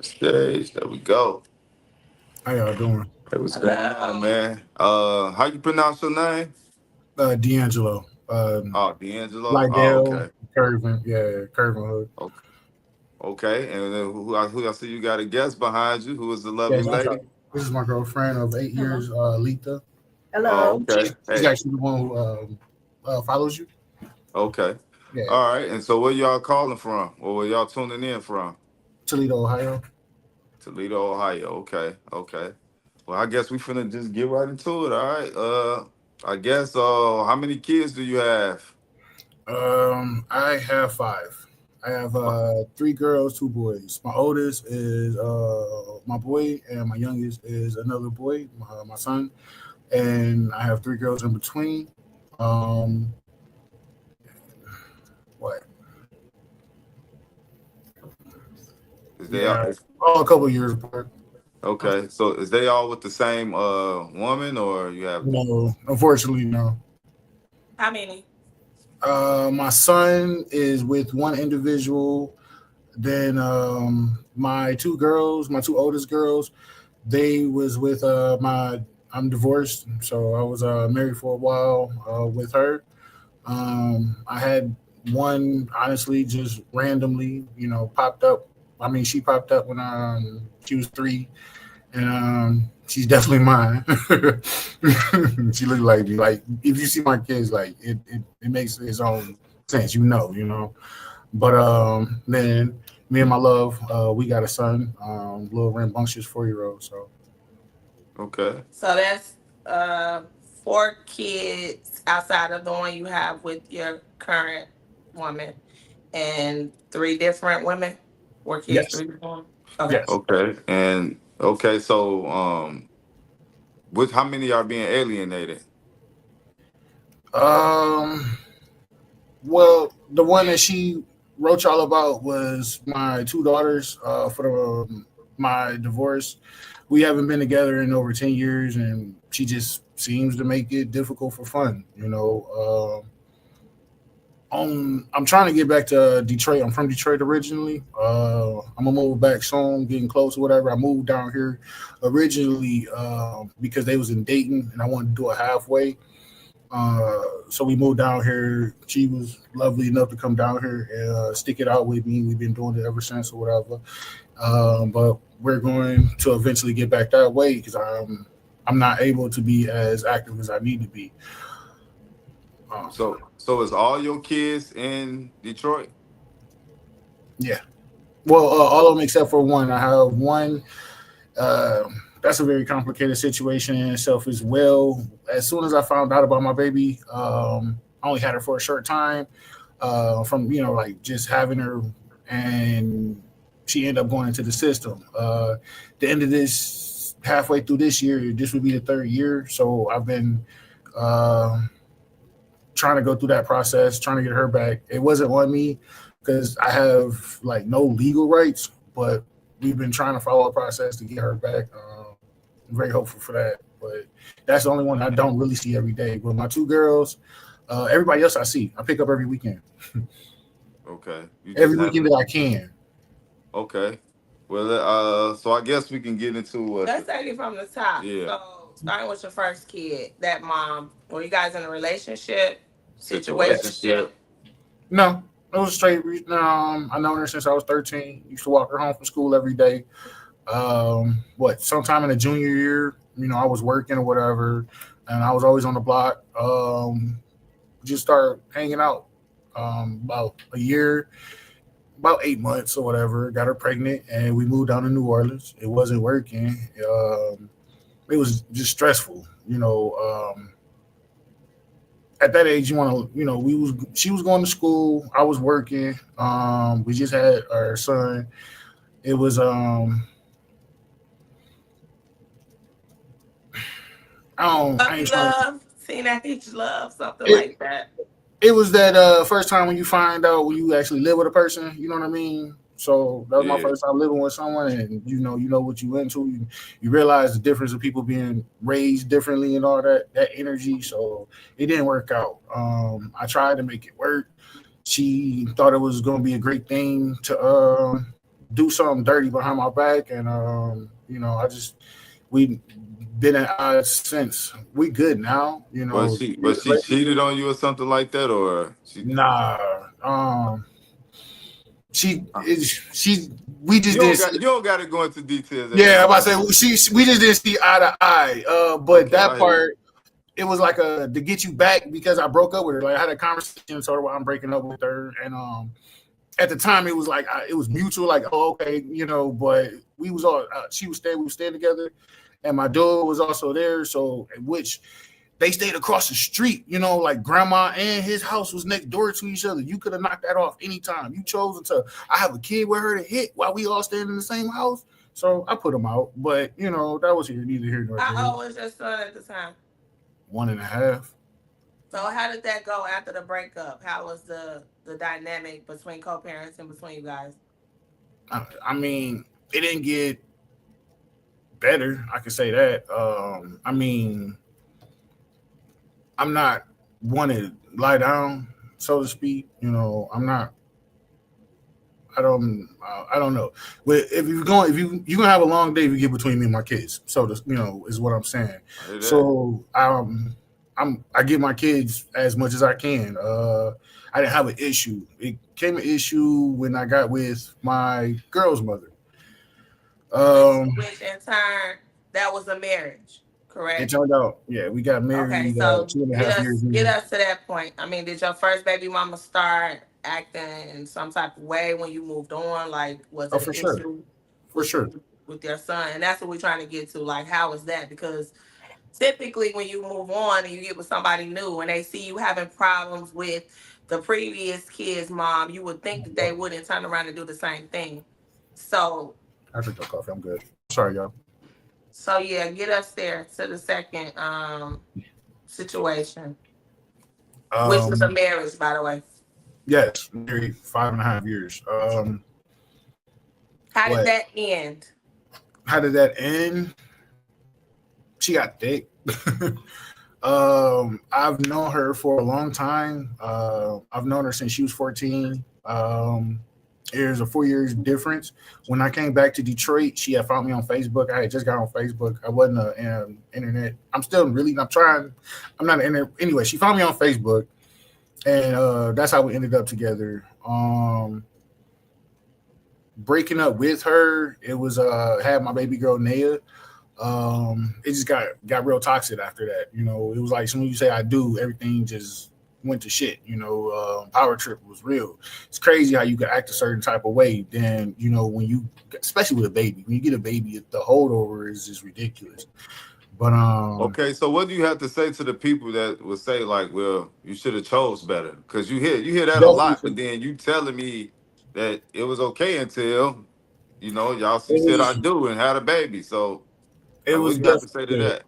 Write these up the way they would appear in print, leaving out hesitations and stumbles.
Stage. There we go. How y'all doing? Hey, what's going on, man? How you pronounce your name? D'Angelo. Oh, D'Angelo. Oh, Lydell, okay. Curvin. Yeah, Curvin Hood. Okay. Okay. And then who I see you got a guest behind you? Who is the lovely Yes, I'm sorry. lady? This is my girlfriend of 8 years, Letha. Oh, Hello. okay. She's Hey. actually the one who follows you. Okay. Yeah, All right. And so where y'all calling from? Or where y'all tuning in from? Toledo, Ohio. Toledo, Ohio. Okay. Okay. Well, I guess we finna just get right into it. All right. I guess how many kids do you have? I have five. I have three girls, two boys. My oldest is my boy, and my youngest is another boy, my son. And I have three girls in between. Um, what? Is they Yeah, all a couple years apart. okay? So is they all with the same woman, or you have? No, unfortunately, no. How many? My son is with one individual. Then my two oldest girls, they was with my. I'm divorced, so I was married for a while with her. I had one honestly just randomly, popped up. I mean, she popped up when she was three, and she's definitely mine. She looked like me. Like if you see my kids, like it makes its own sense, you know. But then me and my love, we got a son, little rambunctious 4 year old. So Okay. So that's uh four kids outside of the one you have with your current woman, and three different women. Four kids, yes, three different women. Okay. yes. Okay. And okay. So with how many are being alienated? Um, well, the one that she wrote y'all about was my two daughters. For my divorce, we haven't been together in over 10 years, and she just seems to make it difficult for fun. I'm trying to get back to Detroit. I'm from Detroit originally. I'm gonna move back soon, getting close or whatever. I moved down here originally because they was in Dayton, and I wanted to do a halfway. So we moved down here. She was lovely enough to come down here and stick it out with me. We've been doing it ever since or whatever. But we're going to eventually get back that way because I'm not able to be as active as I need to be. Um, So is all your kids in Detroit? yeah. Well, all of them except for one. I have one. Uh, that's a very complicated situation in itself as well. As soon as I found out about my baby, I only had her for a short time. From like just having her, and she ended up going into the system. The end of this, halfway through this year, this would be the third year. So I've been uh, trying to go through that process, trying to get her back. It wasn't on me because I have like no legal rights, but we've been trying to follow a process to get her back. I'm very hopeful for that, but that's the only one I don't really see every day. But my two girls, everybody else I see, I pick up every weekend, Okay. You just every weekend haven't. that I can. Okay. Well, so I guess we can get into what. Let's take it from the top. Yeah. So starting with your first kid, that mom. Were you guys in a relationship, Yes. situationship? Situationship. No, it was straight. I known her since I was 13. Used to walk her home from school every day. Sometime in the junior year, I was working or whatever, and I was always on the block. Just started hanging out. About a year, about 8 months or whatever, got her pregnant, and we moved down to New Orleans. It wasn't working. It was just stressful. At that age, you want to, she was going to school, I was working. We just had our son. It was I Puppy ain't trying to. love, teenage love, something It, like that. it was that first time when you find out when you actually live with a person. You know what I mean? So that was my Yeah. first time living with someone, and you know what you into. You realize the difference of people being raised differently and all that energy. So it didn't work out. I tried to make it work. She thought it was going to be a great thing to do something dirty behind my back, and we been at odds since. We good now, But years she later. cheated on you or something like that, or she? Nah, she uh, is she. We just didn't see. You don't got to go into details at Yeah, this I'm about to point. say we just didn't see eye to eye. But Okay, that I hear you. part, it was like to get you back because I broke up with her. Like I had a conversation, told her why I'm breaking up with her, and at the time it was like it was mutual. Like, oh, okay, but we was all we was staying together, and my dude was also there. So which they stayed across the street. Like grandma and his house was next door to each other. You could have knocked that off anytime. You chose until I have a kid with her to hit while we all staying in the same house. So I put him out. But that was neither here nor there. How old was your son at the time? 1.5. So how did that go after the breakup? How was the dynamic between co-parents and between you guys? I mean, it didn't get better. I can say that. I mean, I'm not one to lie down, so to speak. I'm not. I don't know. But if you're gonna have a long day if you get between me and my kids. So is what I'm saying. I hear that. So I give my kids as much as I can. I didn't have an issue. It came an issue when I got with my girl's mother. Which in turn that was a marriage, It correct? turned out, yeah, we got Okay, married so 2.5 years get in. us to that point. I mean, did your first baby mama start acting in some type of way when you moved on? Like, was Oh, it an for sure, issue for with sure. your son? And that's what we're trying to get to. Like, how is that? Because typically, when you move on and you get with somebody new, and they see you having problems with the previous kid's mom, you would think that they wouldn't turn around and do the same thing. So, I drink no coffee. I'm good. Sorry, y'all. yeah, get us there to the second situation, which was a Um, marriage, by the way. yes, married 5.5 years. How did What? that end? How did that end? She got thick. I've known her for a long time. I've known her since she was 14. There's a 4 years difference. When I came back to Detroit, she had found me on Facebook. I had just got on Facebook. I wasn't internet. I'm still really. I'm trying. I'm not an internet. Anyway, she found me on Facebook, and that's how we ended up together. Breaking up with her, it was had my baby girl Naya. It just got real toxic after that. It was like as soon as you say I do, everything just went to shit. Power trip was real. It's crazy how you can act a certain type of way. Then when you, especially with a baby, when you get a baby, the holdover is just ridiculous. But Okay, so what do you have to say to the people that would say like, well, you should have chose better? Because you hear that a lot, but definitely then you telling me that it was okay until y'all you it said I was do and had a baby. So it like, what was do you have to say to definitely. that?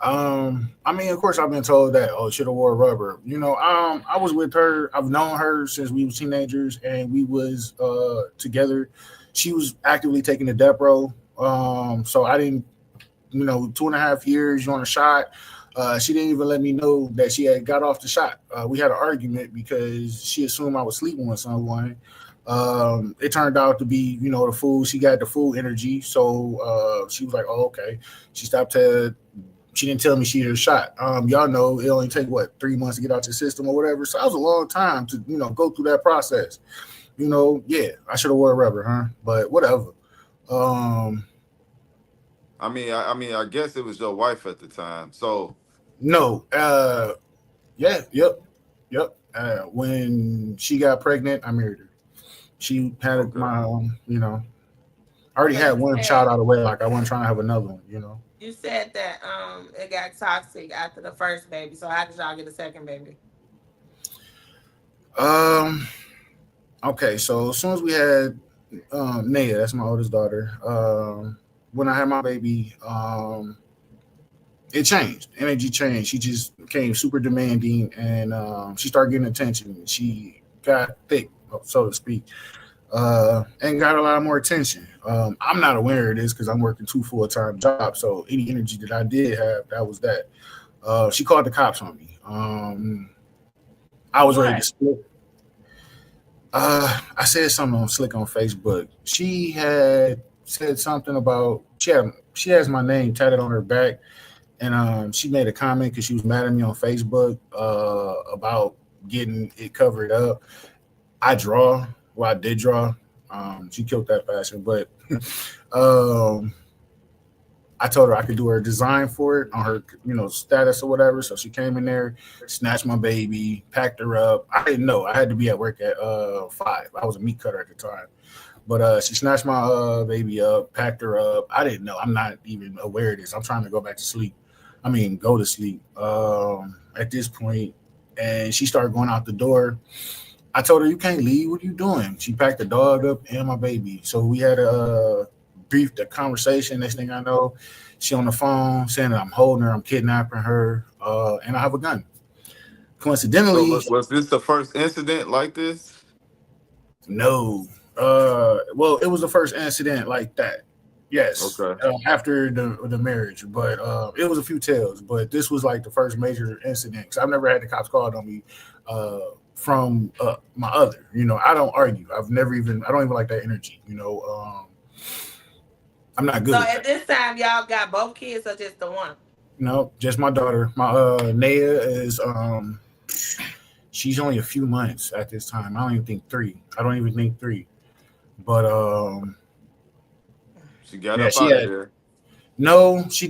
I mean, of course, I've been told that. Oh, should have wore rubber. I was with her. I've known her since we were teenagers, and we was together. She was actively taking the Depro. So I didn't, 2.5 years on a shot. She didn't even let me know that she had got off the shot. We had an argument because she assumed I was sleeping with someone. It turned out to be, the food. She got the food energy, so she was like, "Oh, okay." She stopped to she didn't tell me she had a shot. Y'all know it only take what 3 months to get out your system or whatever. So that was a long time to go through that process. Yeah, I should have wore rubber, huh? But whatever. Um, I guess it was your wife at the time. So no, yeah, yep. When she got pregnant, I married her. She had okay, my, I already So had one child out of wedlock. I wasn't trying to have another one. you said that it got toxic after the first baby. So how did y'all get a second baby? Um, okay, so as soon as we had Naya, that's my oldest daughter. When I had my baby, it changed. Energy changed. She just became super demanding, and she started getting attention. She got thick, so to speak, and got a lot more attention. I'm not aware of this because I'm working 2 full-time jobs. So any energy that I did have, that was that. She called the cops on me. I was ready to What? split. I said something on Slick on Facebook. She had said something about she has my name tatted on her back, and she made a comment because she was mad at me on Facebook about getting it covered up. I draw. Well, I did draw. She killed that fashion, but um, I told her I could do her design for it on her, status or whatever. So she came in there, snatched my baby, packed her up. I didn't know. I had to be at work at 5. I was a meat cutter at the time. But she snatched my baby up, packed her up. I didn't know. I'm not even aware of this. I'm trying to go back to sleep. I mean, go to sleep at this point. And she started going out the door. I told her, "You can't leave. What are you doing?" She packed the dog up and my baby. So we had a brief conversation. Next thing I know, she on the phone saying that I'm holding her, I'm kidnapping her, and I have a gun. So Coincidentally, was this the first incident like this? no. Well, it was the first incident like that. Yes, Okay. after the marriage, but it was a few tales. But this was like the first major incident because I've never had the cops called on me from my other. I don't argue. I don't even like that energy. I'm not So good with at that. this time, y'all got both kids or just the one? No, just my daughter. My Naya is she's only a few months at this time. I don't even think 3. I don't even think 3. But She got yeah, up she out of had there. no. She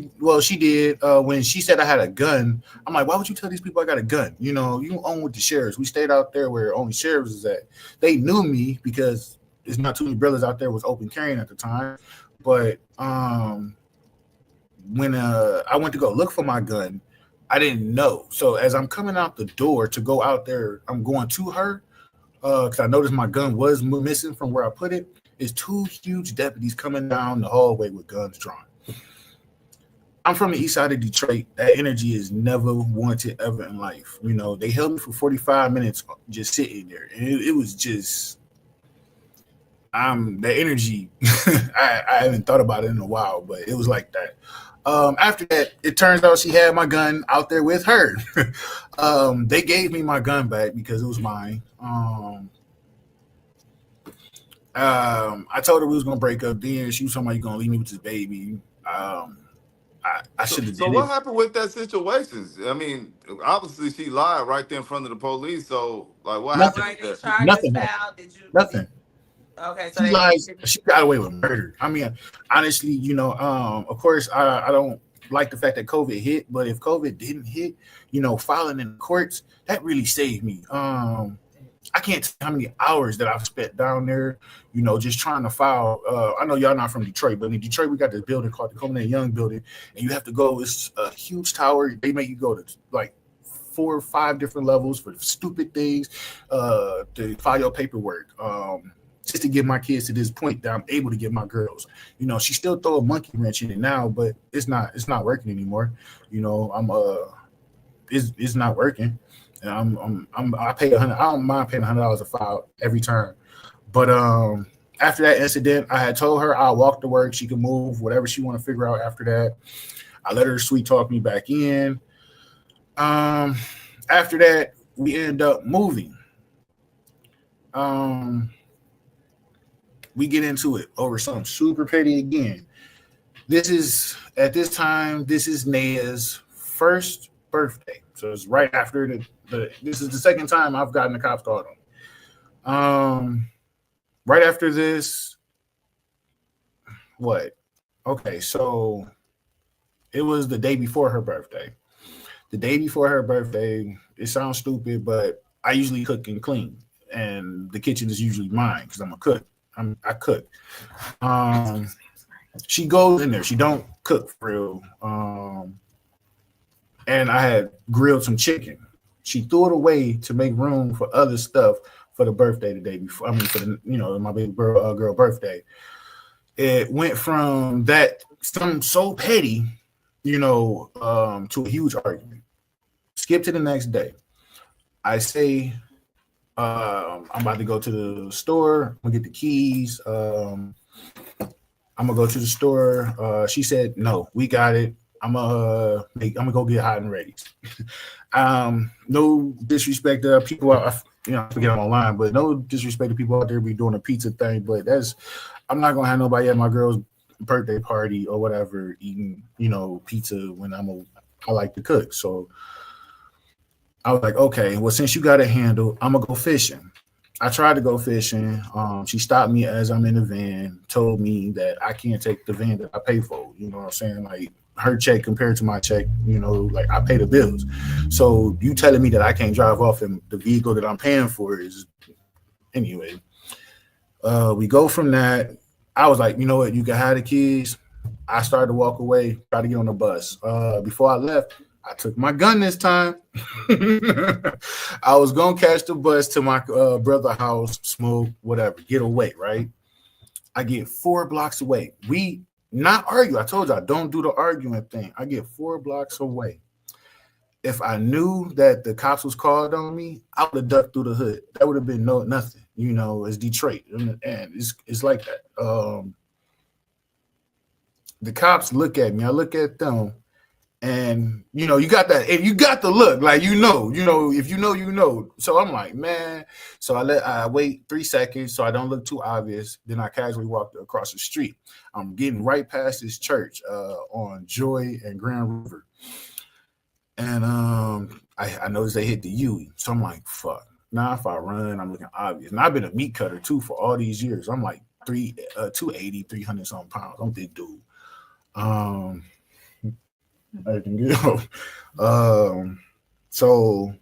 did. When she said I had a gun, I'm like, why would you tell these people I got a gun? You own with the sheriffs. We stayed out there where only sheriffs is at. They knew me because there's not too many brothers out there was open carrying at the time. But when I went to go look for my gun, I didn't know. So as I'm coming out the door to go out there, I'm going to her because I noticed my gun was missing from where I put it. Is 2 huge deputies coming down the hallway with guns drawn. I'm from the east side of Detroit. That energy is never wanted ever in life. They held me for 45 minutes just sitting there, and it was just the energy. I haven't thought about it in a while, but it was like that. After that, it turns out she had my gun out there with her. They gave me my gun back because it was mine. I told her we was gonna break up. Then she was talking about you gonna leave me with this baby. I So, should have so did what it. happened with that situation? I mean, obviously she lied right there in front of the police. So, like, what happened Nothing. Were with any that? charges Nothing happened. filed? Did Nothing. okay? So She they lies. She got away with murder. I mean, honestly, of course, I don't like the fact that COVID hit, but if COVID didn't hit, filing in the courts that really saved me. I can't tell how many hours that I've spent down there, just trying to file. I know y'all not from Detroit, but in Detroit we got this building called the Coleman Young Building, and you have to go. It's a huge tower. They make you go to like 4 or 5 different levels for stupid things to file your paperwork. Just to get my kids to this point that I'm able to get my girls. She still throw a monkey wrench in it now, but it's not working anymore. I'm it's not working. And I pay 100. I don't mind paying $100 a file every time. But after that incident, I had told her I'll walk to work. She can move whatever she want to figure out after that. I let her sweet talk me back in. Um, After that, we end up moving. Um, we get into it over something super petty again. This is at this time. This is Naya's first birthday, so it's right after the. This is the second time I've gotten the cops called on. Right after this, what? Okay, so it was the day before her birthday. The day before her birthday, it sounds stupid, but I usually cook and clean, and the kitchen is usually mine because I'm a cook. I cook. Um, she goes in there. She don't cook for real. And I had grilled some chicken. She threw it away to make room for other stuff for the birthday the day before. I mean, for the my baby girl birthday. It went from that something so petty, to a huge argument. Skip to the next day. I say I'm about to go to the store. I'm gonna get the keys. I'm gonna go to the store. She said, "No, we got it. I'm gonna go get hot and ready." No disrespect to people. I forget I'm online, but no disrespect to people out there be doing a pizza thing, but I'm not gonna have nobody at my girl's birthday party or whatever eating, pizza when I like to cook. So I was like, okay, well, since you got a handle, I'm gonna go fishing. I tried to go fishing. She stopped me as I'm in the van, told me that I can't take the van that I pay for. You know what I'm saying? Like her check compared to my check, like I pay the bills. So you telling me that I can't drive off in the vehicle that I'm paying for is anyway. We go from that. I was like, you know what, you can have the keys. I started to walk away, try to get on the bus. Before I left, I took my gun this time. I was gonna catch the bus to my brother's house, smoke, whatever, get away, right? I get 4 blocks away. We not argue. I told you I don't do the arguing thing. I get 4 blocks away. If I knew that the cops was called on me, I would have ducked through the hood. That would have been nothing. It's Detroit, and it's like that. The cops look at me. I look at them. And you got that, and you got the look, like if So I'm like, man. So I wait 3 seconds so I don't look too obvious. Then I casually walked across the street. I'm getting right past this church on Joy and Grand River, and I noticed they hit the U. So I'm like, fuck. Now if I run, I'm looking obvious. And I've been a meat cutter too for all these years. I'm like 280, 300 something pounds. I'm a big dude. I can get so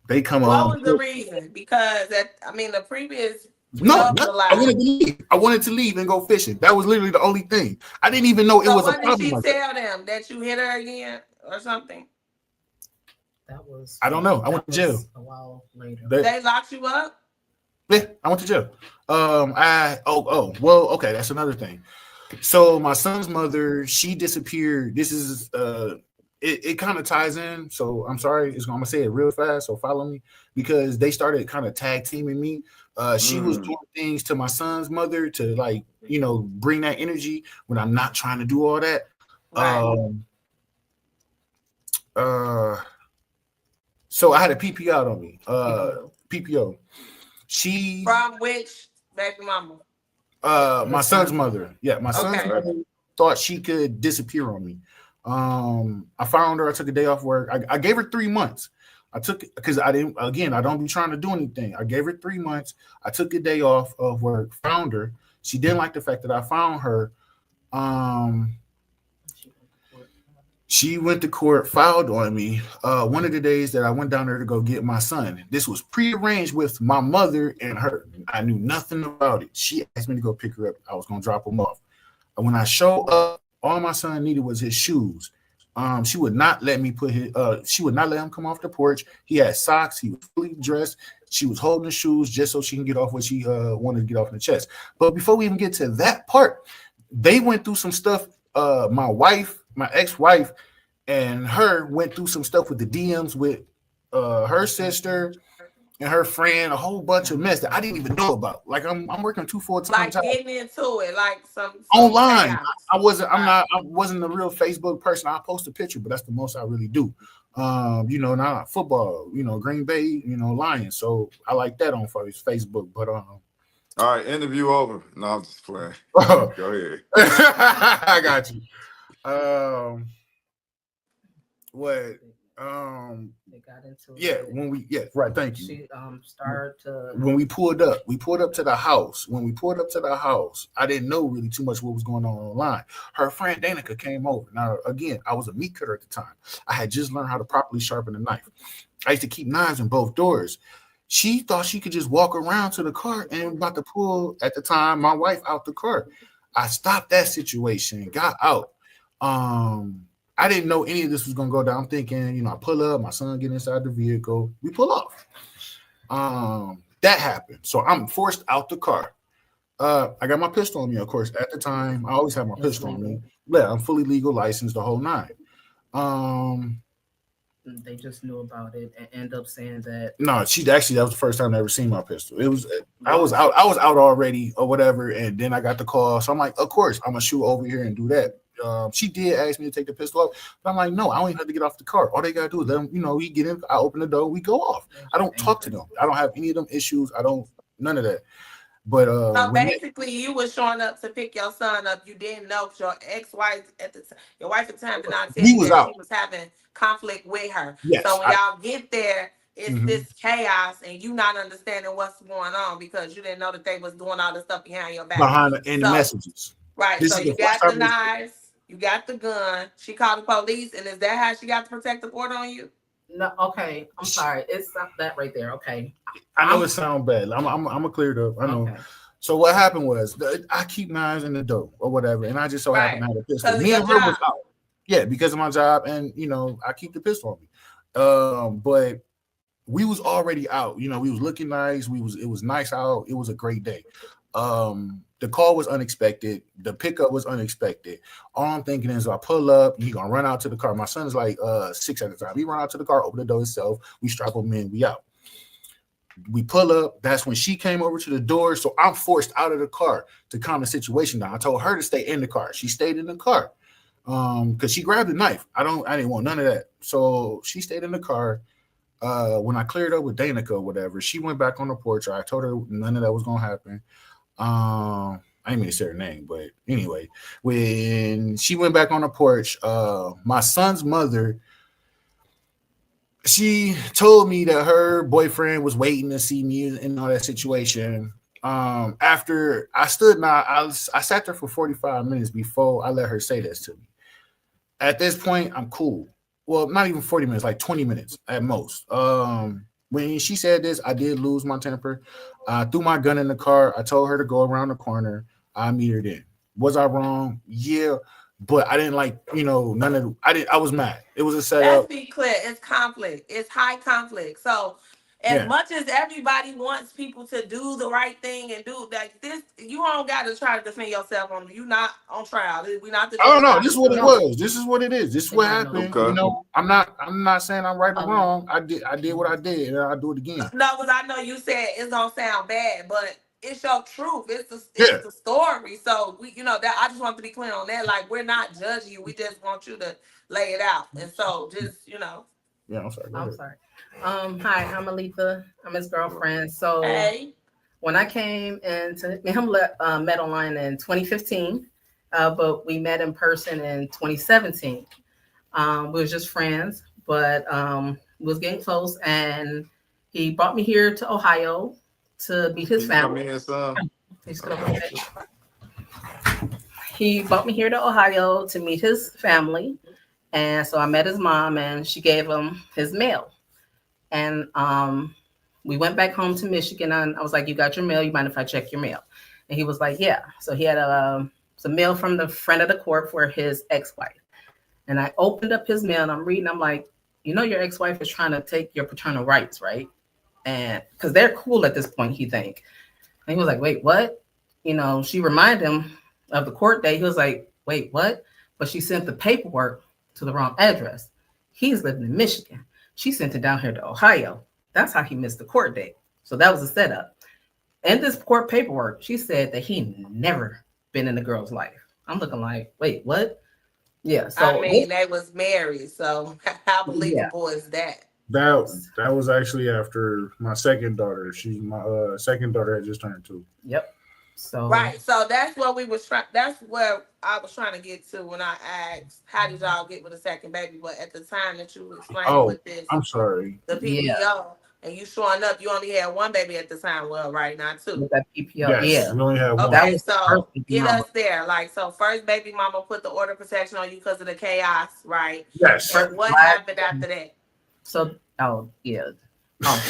they come on. What was the reason? Because the previous I wanted to leave. I wanted to leave and go fishing. That was literally the only thing. I didn't even know it was a problem. What did she tell them? That you hit her again or something? That was. I don't know. I went to jail a while later. They locked you up? Yeah, I went to jail. Well, okay, that's another thing. So my son's mother, she disappeared. This is it kind of ties in. So I'm sorry, I'm gonna say it real fast. So follow me, because they started kind of tag teaming me. She was doing things to my son's mother to bring that energy when I'm not trying to do all that. Right. So I had a PPO out on me. PPO. She from which baby mama? My son's mother. Yeah, my son's mother thought she could disappear on me. I found her. I took a day off work. I gave her 3 months. I took it because I don't be trying to do anything. I gave her 3 months. I took a day off of work, found her. She didn't like the fact that I found her. She went to court, filed on me. One of the days that I went down there to go get my son, this was prearranged with my mother and her. I knew nothing about it. She asked me to go pick her up. I was going to drop him off. And when I showed up, all my son needed was his shoes. She would not let me she would not let him come off the porch. He had socks. He was fully dressed. She was holding the shoes just so she can get off what she wanted to get off in the chest. But before we even get to that part, they went through some stuff. My ex-wife and her went through some stuff with the DMs with her sister and her friend, a whole bunch of mess that I didn't even know about. Like I'm working 2 full-time jobs. Like getting into it, like some online. chaos. I wasn't a real Facebook person. I post a picture, but that's the most I really do. Not football, Green Bay, Lions. So I like that on Facebook. But all right, interview over. No, I'm just playing. Go ahead. I got you. They got into it. Right, thank you. She started to when we pulled up to the house. When we pulled up to the house, I didn't know really too much what was going on online. Her friend Danica came over. Now again, I was a meat cutter at the time. I had just learned how to properly sharpen a knife. I used to keep knives in both doors. She thought she could just walk around to the car and about to pull, at the time, my wife out the car. I stopped that situation, got out. I didn't know any of this was gonna go down. I'm thinking, I pull up, my son get inside the vehicle, we pull off. That happened. So I'm forced out the car. I got my pistol on me, of course. At the time, I always have my pistol on me. Yeah, I'm fully legal, licensed, the whole nine. They just knew about it and end up saying that. No, that was the first time I ever seen my pistol. It was I was out already or whatever, and then I got the call. So I'm like, of course, I'm gonna shoot over here and do that. She did ask me to take the pistol off, but I'm like, no, I don't even have to get off the car. All they gotta do is let them, we get in, I open the door, we go off. I don't talk to them. I don't have any of them issues. I don't none of that. But So when basically, you was showing up to pick your son up. You didn't know 'cause your ex-wife at the time, your wife at the time did not tell he you was that out, she was having conflict with her. yes, So when y'all get there, it's mhm, this chaos and you not understanding what's going on because you didn't know that they was doing all this stuff behind your back. behind in the So messages. right, This so is the you first got the time. knives, you got the gun. She called the police, and is that how she got the protective order on you? No, okay. I'm sorry. It's not that right there. Okay. I know it sounds bad. I'm gonna clear it up. I know. Okay. So what happened was I keep knives in the door or whatever, and I just so happened Right, to have a pistol. because of Me your and her was job. out, yeah, because of my job, and I keep the pistol on me. But we was already out. We was looking nice. It was nice out. It was a great day. The call was unexpected. The pickup was unexpected. All I'm thinking is I pull up, he gonna run out to the car. My son is like 6 at the time. He run out to the car, open the door himself. We strap him in, we out. We pull up. That's when she came over to the door. So I'm forced out of the car to calm the situation down. I told her to stay in the car. She stayed in the car. Because she grabbed a knife. I didn't want none of that. So she stayed in the car. When I cleared up with Danica or whatever, she went back on the porch. I told her none of that was gonna happen. I didn't mean to say her name, but anyway, when she went back on the porch, my son's mother, she told me that her boyfriend was waiting to see me in all that situation. After I I sat there for 45 minutes before I let her say this to me. At this point, I'm cool. Well, not even 40 minutes, like 20 minutes at most. When she said this, I did lose my temper. I threw my gun in the car. I told her to go around the corner. I meet her then. Was I wrong? Yeah. But I didn't none of I was mad. It was a Let's setup. be clear. It's conflict. It's high conflict. So as Yeah. much as everybody wants people to do the right thing and do like this, you don't got to try to defend yourself on you not on trial. We're not the I don't judge, know. not This the is what it jury. was. This is what it is. This is They what got no happened. Okay. I'm not saying I'm right or wrong. I did what I did, and I'll do it again. No, because I know you said it's gonna sound bad, but it's your truth. It's Yeah. the story. So we, that I just want to be clear on that. Like we're not judging you. We just want you to lay it out. And so just. Yeah, I'm sorry. Go I'm ahead. sorry. Hi, I'm Aletha. I'm his girlfriend. So Hey, when I came into me and him met online in 2015, but we met in person in 2017. We was just friends, but we was getting close, and he brought me here to Ohio to meet his Can you come family. in, son? He's gonna He brought me here to Ohio to meet his family, and so I met his mom, and she gave him his mail, and we went back home to Michigan, and I was like, "You got your mail? You mind if I check your mail?" And he was like, "Yeah." So he had some mail from the friend of the court for his ex-wife, and I opened up his mail, and I'm reading. I'm like, your ex-wife is trying to take your paternal rights, right? And because they're cool at this point, he think. And he was like, "Wait, what?" She reminded him of the court date. He was like, "Wait, what?" But she sent the paperwork to the wrong address. He's living in Michigan. She sent it down here to Ohio. That's how he missed the court date. So that was a setup. In this court paperwork, she said that he never been in the girl's life. I'm looking like, wait, what? Yeah. I So mean they was married, so how yeah. believable is that? That was actually after my second daughter. My second daughter had just turned 2. Yep. So Right. So that's what we was trying. That's where I was trying to get to when I asked, "How did y'all get with a second baby?" But at the time that you were explaining Oh, with this, I'm sorry. the yeah, PPO, and you showing up, you only had one baby at the time. Well, right now two. with that PPO, Yes, yeah. we only have one. That Okay, was the so first baby get mama. us there. Like, so first baby mama put the order of protection on you because of the chaos, right? Yes. And what Black- happened after that? So yeah. Oh.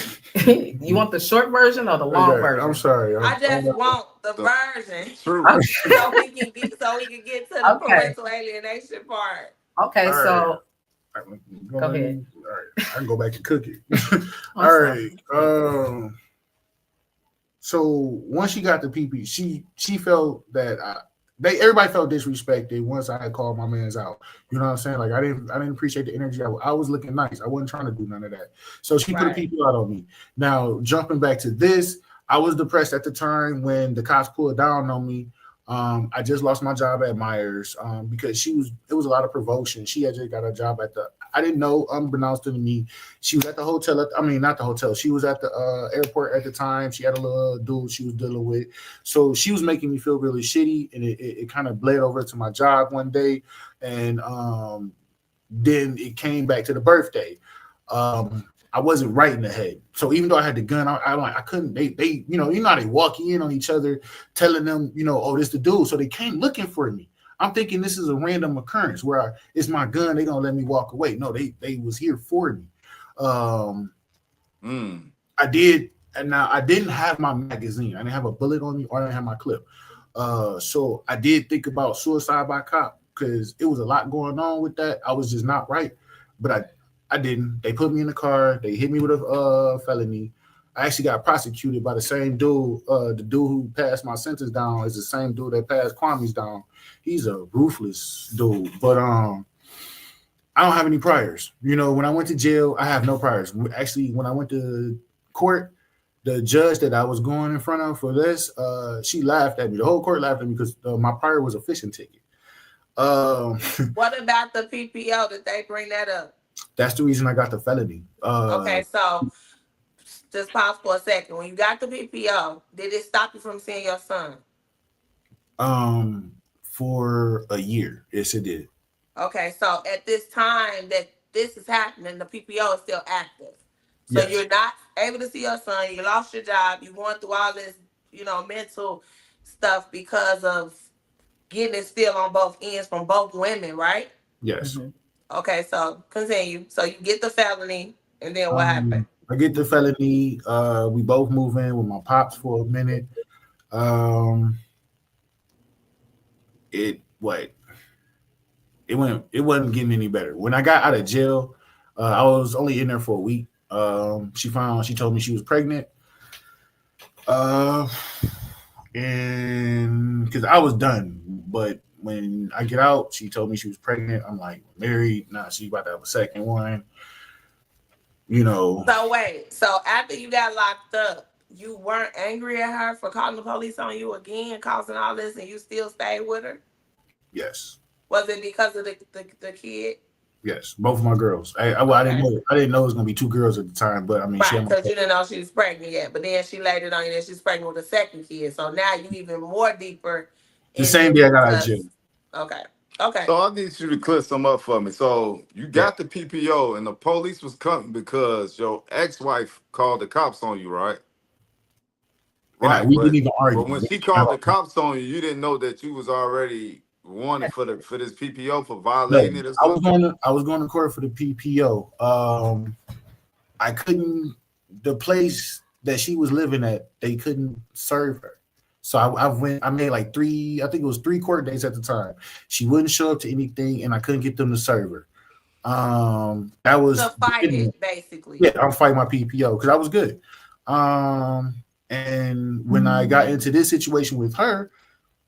You want the short version or the long Okay, version? I'm sorry. I just want the version True. Okay. so we can get to the Okay. parental alienation part. Okay, All so Go ahead. All right, I can go back to cooking. I'm All sorry. right. So once she got the PP, she felt that everybody felt disrespected once I had called my man's out. You know what I'm saying? Like I didn't appreciate the energy. I was looking nice. I wasn't trying to do none of that. So she put a Right. PP out on me. Now jumping back to this, I was depressed at the time when the cops pulled down on me. I just lost my job at Myers because it was a lot of promotion. She had just got a job at I didn't know, unbeknownst to me, she was at the hotel. I mean, not the hotel. She was at the airport at the time. She had a little dude she was dealing with. So she was making me feel really shitty. And it kind of bled over to my job one day. And then it came back to the birthday. I wasn't right in the head. So even though I had the gun, I couldn't. They you know how they walk in on each other, telling them, oh, this the dude. So they came looking for me. I'm thinking this is a random occurrence where it's my gun. They gonna let me walk away. No, they was here for me. I did, and now I didn't have my magazine. I didn't have a bullet on me, or I didn't have my clip. So I did think about suicide by cop because it was a lot going on with that. I was just not right, but I didn't. They put me in the car. They hit me with a felony. I actually got prosecuted by the same dude. The dude who passed my sentence down is the same dude that passed Kwame's down. He's a ruthless dude, but I don't have any priors. When I went to jail, I have no priors. Actually, when I went to court, the judge that I was going in front of for this, she laughed at me. The whole court laughed at me because my prior was a fishing ticket. What about the PPO? Did they bring that up? That's the reason I got the felony. Okay, so just pause for a second. When you got the PPO, did it stop you from seeing your son? For a year, yes, it did. Okay, so at this time that this is happening, the PPO is still active. So Yes. You're not able to see your son. You lost your job. You're going through all this, mental stuff because of getting it still on both ends from both women, right? Yes. Mhm. Okay, so continue. So you get the felony, and then what happened? I get the felony. We both move in with my pops for a minute. It wasn't getting any better. When I got out of jail, I was only in there for a week. She told me she was pregnant. And because I was done, but when I get out, she told me she was pregnant. I'm like, married? Nah, she's about to have a second one. So wait. So after you got locked up, you weren't angry at her for calling the police on you again, causing all this, and you still stayed with her? Yes. Was it because of the kid? Yes, both of my girls. I didn't know. I didn't know it was gonna be two girls at the time, but I mean, Right, because you didn't know she was pregnant yet. But then she laid it on you that she's pregnant with a second kid. So now you even more deeper. The same day I got out of jail. Okay. So I need you to clear some up for me. So you got the PPO, and the police was coming because your ex-wife called the cops on you, right? Right, We didn't even argue. but when she called the cops on you, you didn't know that you was already wanted for this PPO for violating it or I was something. going to court for the PPO. I couldn't. The place that she was living at, they couldn't serve her. So I made like three. I think it was 3 court days at the time. She wouldn't show up to anything, and I couldn't get them to serve her. That was to fight it, basically. Yeah, I'm fighting my PPO because I was good. And when I got into this situation with her,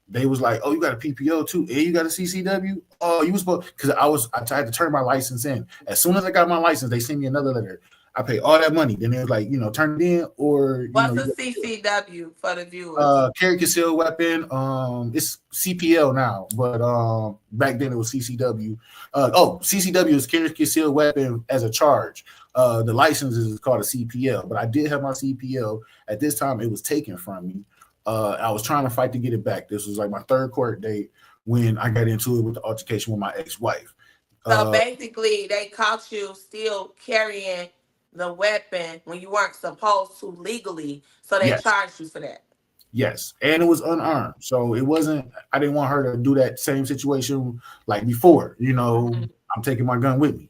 they was like, "Oh, you got a PPO too, and you got a CCW. Oh, you was supposed because I tried to turn my license in. As soon as I got my license, they sent me another letter. I paid all that money. Then they was like, turn it in or what's a CCW for the viewers? Carry concealed weapon. It's CPL now, but back then it was CCW. CCW is carry concealed weapon as a charge. The license is called a CPL, but I did have my CPL at this time. It was taken from me. I was trying to fight to get it back. This was like my 3rd court date when I got into it with the altercation with my ex-wife. So basically, they caught you still carrying the weapon when you weren't supposed to legally. So they charged you for that. Yes, and it was unarmed, so it wasn't. I didn't want her to do that same situation like before. I'm taking my gun with me.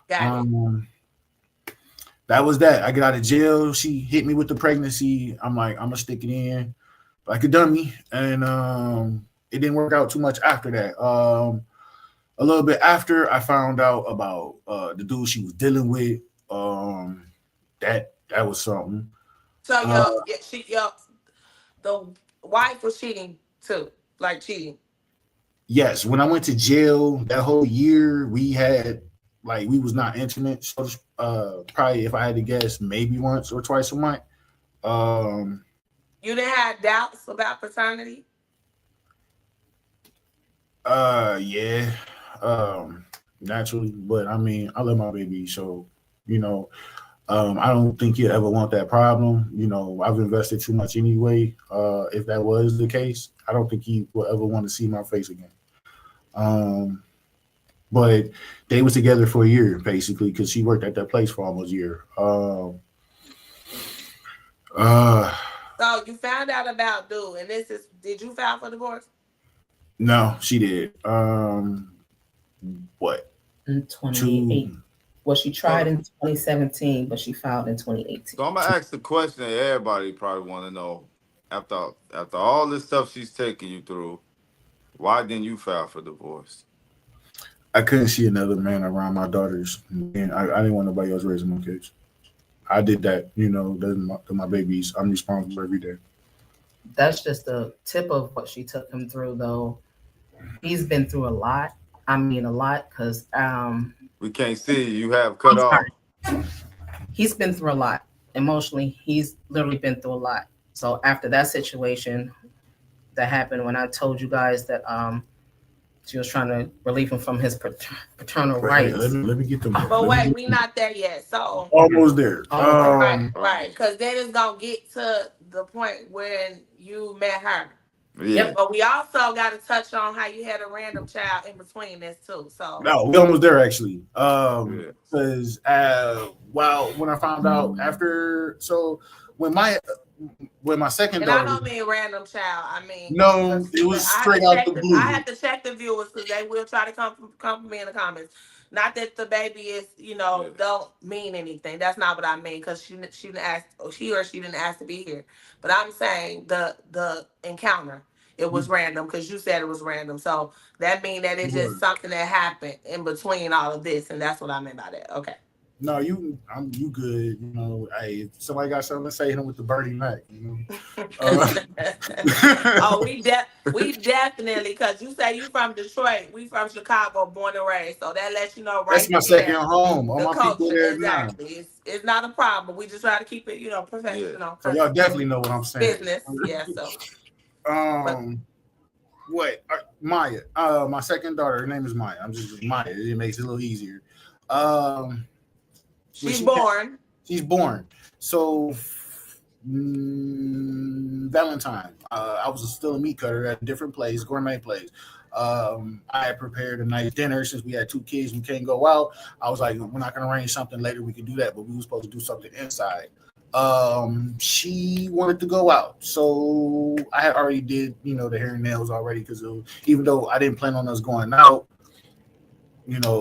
Got it. That was that. I get out of jail. She hit me with the pregnancy. I'm like, I'm gonna stick it in like a dummy, and it didn't work out too much after that. A little bit after, I found out about the dude she was dealing with. That was something. So the wife was cheating too, like cheating. Yes, when I went to jail that whole year, we was not intimate. So probably, if I had to guess, maybe once or twice a month. You didn't have doubts about paternity? Yeah, naturally, but I mean, I love my baby, so you know, I don't think you ever want that problem. I've invested too much anyway. If that was the case, I don't think he will ever want to see my face again. Um, but they was together for a year basically because she worked at that place for almost a year. Uh, So you found out about dude, and did you file for divorce? no, she did. What In 2018. two? Well, she tried So, in 2017, but she filed in 2018. so I'm gonna ask the question that everybody probably want to know. After all this stuff she's taking you through, why didn't you file for divorce? I couldn't see another man around my daughters, and I didn't want nobody else raising my kids. I did that. They're my babies. I'm responsible every day. That's just the tip of what she took him through, though. He's been through a lot. I mean, a lot, because We can't see you have I'm cut off. sorry. He's been through a lot emotionally. He's literally been through a lot. So after that situation that happened, when I told you guys that she was trying to relieve him from his paternal Wait, let rights. me let me get them. But Let me wait, get we them. not there yet. So Almost there. Oh, right, right, because then it's gonna get to the point when you met her. Yeah. Yep. But we also got to touch on how you had a random child in between this too. So No, we almost there actually. Yeah. Because when I found out after, so when my when my second and I daughter, don't mean random child. I mean no, it was straight out the I blue. have to check the viewers because they will try to come for me in the comments. Not that the baby is, Yeah. don't mean anything. That's not what I mean because she didn't ask, or she didn't ask to be here. But I'm saying the encounter. It was random because you said it was random. So that means that it's just something that happened in between all of this, and that's what I meant by that. Okay. No, you good. Hey, if somebody got something to say, hit him with the Bernie Mac. Uh, Oh, we definitely, because you say you from Detroit, we from Chicago, born and raised, so that lets you know that's right my second there home. All the my people culture. there now, Exactly, it's not a problem. We just try to keep it, Yeah. professional, so because y'all definitely know what I'm saying. business. Yeah. So, but Um, what Maya? My second daughter. Her name is Maya. I'm just Maya. It makes it a little easier. Um, when she's born. she's born. So Valentine. I was still a meat cutter at a different place, gourmet place. I had prepared a nice dinner since we had two kids. We can't go out. I was like, we're not gonna arrange something later. We could do that, but we were supposed to do something inside. She wanted to go out, so I had already did the hair and nails already because even though I didn't plan on us going out,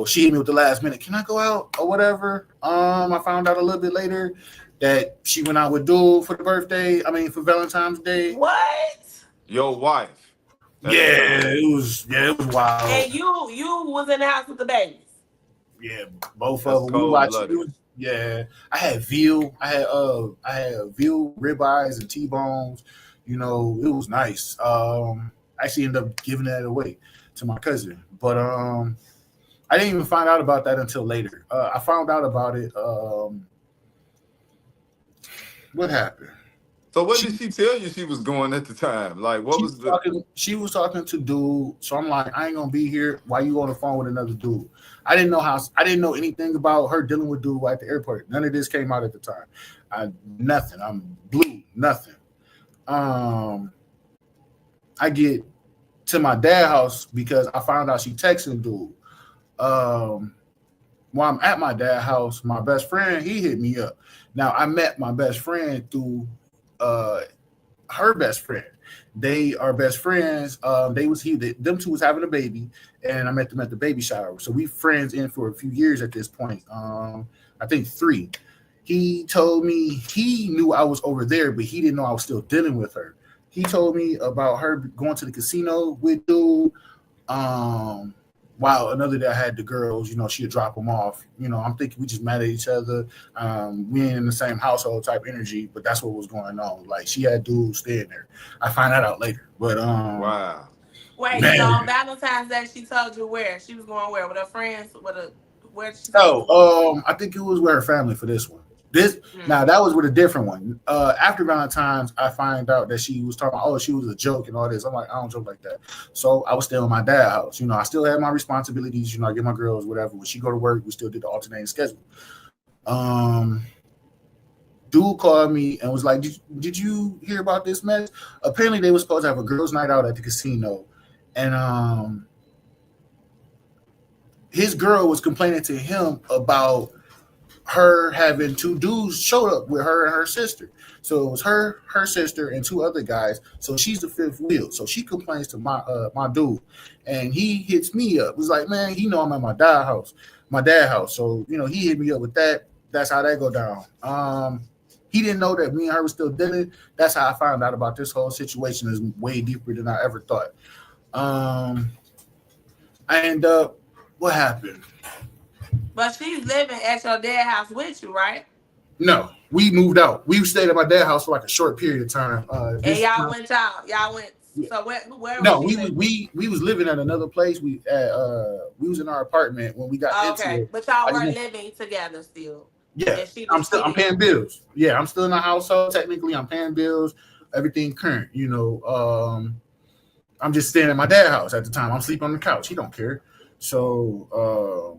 she hit me with the last minute. Can I go out or whatever? I found out a little bit later that she went out with Dude for the birthday. I mean, for Valentine's Day. What? Your wife at the Yeah, time. it was wild. And you was in the house with the babies. Yeah, both That's of them. We cold watched. blooded. Yeah, I had veal. I had veal ribeyes and T-bones. It was nice. I actually ended up giving that away to my cousin, but I didn't even find out about that until later. I found out about it. What happened? So what did She she tell you she was going at the time? Like what she was was the talking. She was talking to dude. So I'm like, I ain't gonna be here. Why you on the phone with another dude? I didn't know how. I didn't know anything about her dealing with dude at the airport. None of this came out at the time. Nothing. I'm blue. Nothing. Um, I get to my dad's house because I found out she texting dude. Um, while I'm at my dad's house, my best friend he hit me up. Now I met my best friend through uh her best friend. They are best friends. Them two was having a baby, and I met them at the baby shower. So we friends in for a few years at this point. I think 3. He told me he knew I was over there, but he didn't know I was still dealing with her. He told me about her going to the casino with dude. Um, While another day I had the girls, she'd drop them off. I'm thinking we just mad at each other. We ain't in the same household type energy, but that's what was going on. Like she had dudes staying there. I find that out later. But wow. Wait, so on man. Valentine's Day, she told you where she was going, where with her friends, where did she tell you? So I think it was with her family for this one. This Hmm. now that was with a different one. After Valentine's, I find out that she was talking about, oh, she was a joke and all this. I'm like, I don't joke like that. So I was still in my dad's house. I still had my responsibilities. I get my girls, whatever. When she go to work, we still did the alternating schedule. Um, Dude called me and was like, did you hear about this mess? Apparently, they were supposed to have a girls' night out at the casino, and his girl was complaining to him about her having two dudes showed up with her and her sister. So it was her sister, and two other guys. So she's the fifth wheel. So she complains to my dude, and he hits me up. He's like, man, I'm at my dad house. So he hit me up with that. That's how that go down. He didn't know that me and her were still dealing. That's how I found out about this whole situation. Is way deeper than I ever thought. Um, I end up. What happened? But she's living at your dad's house with you, right? No, we moved out. We stayed at my dad's house for like a short period of time. And This y'all time, went out. Y'all went. yeah. So where was No, she we was living? we was living at another place. We was in our apartment when we got Oh, into okay, it. but y'all I just were went, living together still, yeah. and she I'm was still I'm cheating. paying bills. Yeah, I'm still in the household. Technically, I'm paying bills. Everything current. I'm just staying at my dad's house at the time. I'm sleeping on the couch. He don't care. So,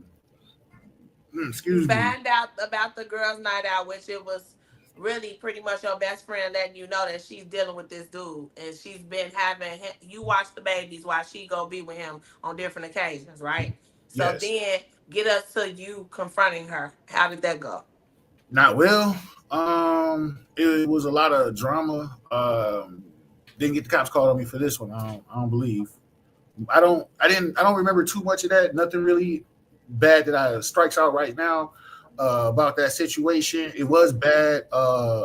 You excuse me. find out about the girls' night out, which it was really pretty much your best friend letting you know that she's dealing with this dude, and she's been having you watch the babies while she go be with him on different occasions, right? So Yes. then get us to you confronting her. How did that go? Not well. It was a lot of drama. Didn't get the cops called on me for this one. I don't believe. I don't remember too much of that. Nothing really bad that I strikes out right now about that situation. It was bad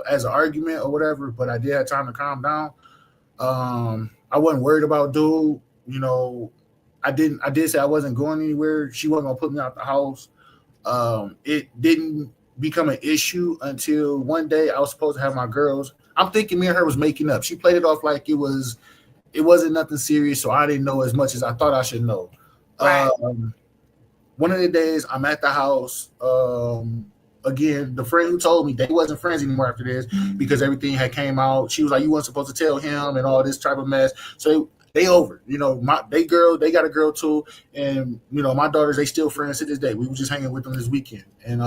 as an argument or whatever, but I did have time to calm down. I wasn't worried about dude. I did say I wasn't going anywhere. She wasn't gonna put me out the house. It didn't become an issue until one day I was supposed to have my girls. I'm thinking me and her was making up. She played it off like it wasn't nothing serious, so I didn't know as much as I thought I should know. Right. One of the days I'm at the house. Again, the friend who told me they wasn't friends anymore after this because everything had came out. She was like, "You weren't supposed to tell him," and all this type of mess. So they over. They got a girl too, and my daughters they still friends to this day. We were just hanging with them this weekend, and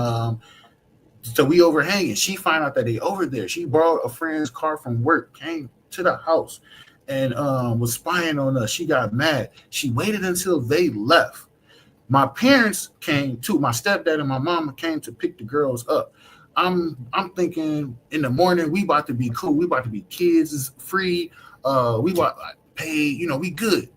so we over hanging. She find out that they over there. She borrowed a friend's car from work, came to the house, and was spying on us. She got mad. She waited until they left. My parents came too. My stepdad and my mama came to pick the girls up. I'm thinking in the morning we about to be cool. We about to be kids, it's free. We about to pay. We good.